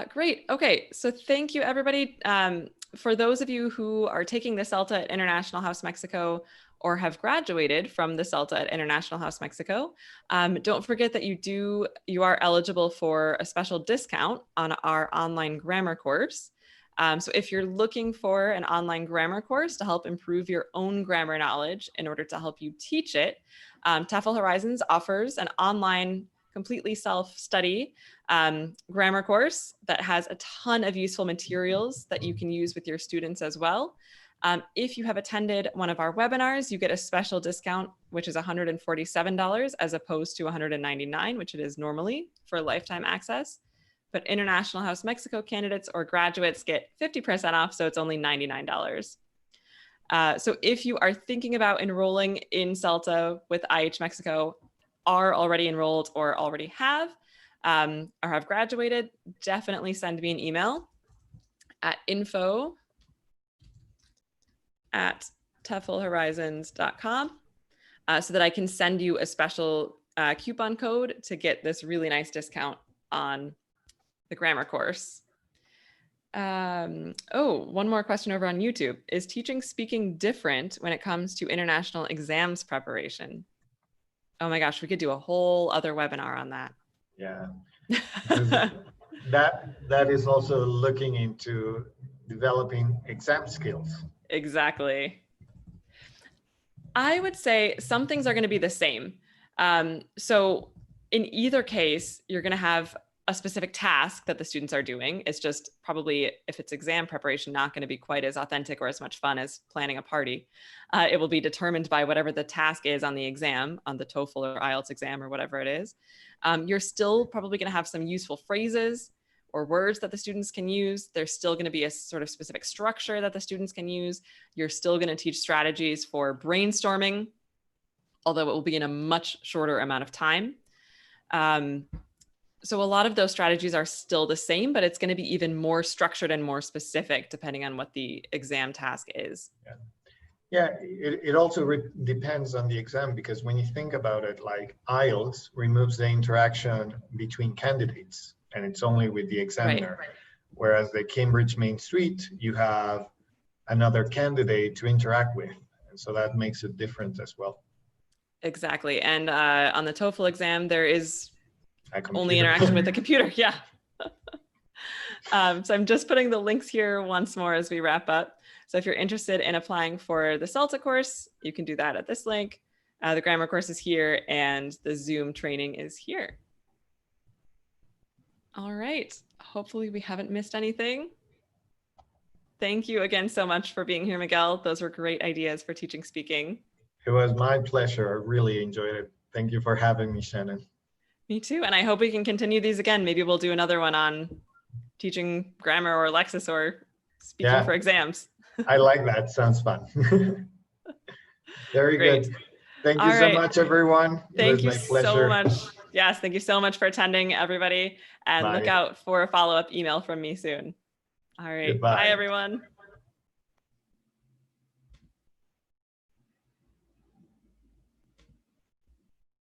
Great. Okay, so thank you, everybody. For those of you who are taking the CELTA at International House Mexico or have graduated from the CELTA at International House Mexico, don't forget that you are eligible for a special discount on our online grammar course. So if you're looking for an online grammar course to help improve your own grammar knowledge in order to help you teach it, TEFL Horizons offers an online completely self-study grammar course that has a ton of useful materials that you can use with your students as well. If you have attended one of our webinars, you get a special discount, which is $147 as opposed to $199, which it is normally for lifetime access. But International House Mexico candidates or graduates get 50% off, so it's only $99. So if you are thinking about enrolling in CELTA with IH Mexico, are already enrolled or already have, or have graduated, definitely send me an email at info@teflhorizons.com so that I can send you a special coupon code to get this really nice discount on the grammar course. Oh, one more question over on YouTube. Is teaching speaking different when it comes to international exams preparation? Oh my gosh, we could do a whole other webinar on that. Yeah. that is also looking into developing exam skills. Exactly. I would say some things are going to be the same. So in either case, you're going to have a specific task that the students are doing. It's just probably, if it's exam preparation, not going to be quite as authentic or as much fun as planning a party. It will be determined by whatever the task is on the exam, on the TOEFL or IELTS exam or whatever it is. You're still probably going to have some useful phrases or words that the students can use. There's still going to be a sort of specific structure that the students can use. You're still going to teach strategies for brainstorming, although it will be in a much shorter amount of time. So a lot of those strategies are still the same, but it's going to be even more structured and more specific depending on what the exam task is. Yeah, it also depends on the exam, because when you think about it, like IELTS removes the interaction between candidates and it's only with the examiner. Right. Whereas the Cambridge Main Suite, you have another candidate to interact with. And so that makes it different as well. Exactly. And on the TOEFL exam, there is only interaction with the computer. Yeah. So I'm just putting the links here once more as we wrap up. So if you're interested in applying for the CELTA course, you can do that at this link. The grammar course is here and the Zoom training is here. All right. Hopefully we haven't missed anything. Thank you again so much for being here, Miguel. Those were great ideas for teaching speaking. It was my pleasure. I really enjoyed it. Thank you for having me, Shannon. Me too. And I hope we can continue these again. Maybe we'll do another one on teaching grammar or Lexis or speaking for exams. I like that. Sounds fun. Very Great. Good. Thank you so much, everyone. Thank you so much. Yes, thank you so much for attending, everybody. And look out for a follow-up email from me soon. All right. Goodbye. Bye, everyone.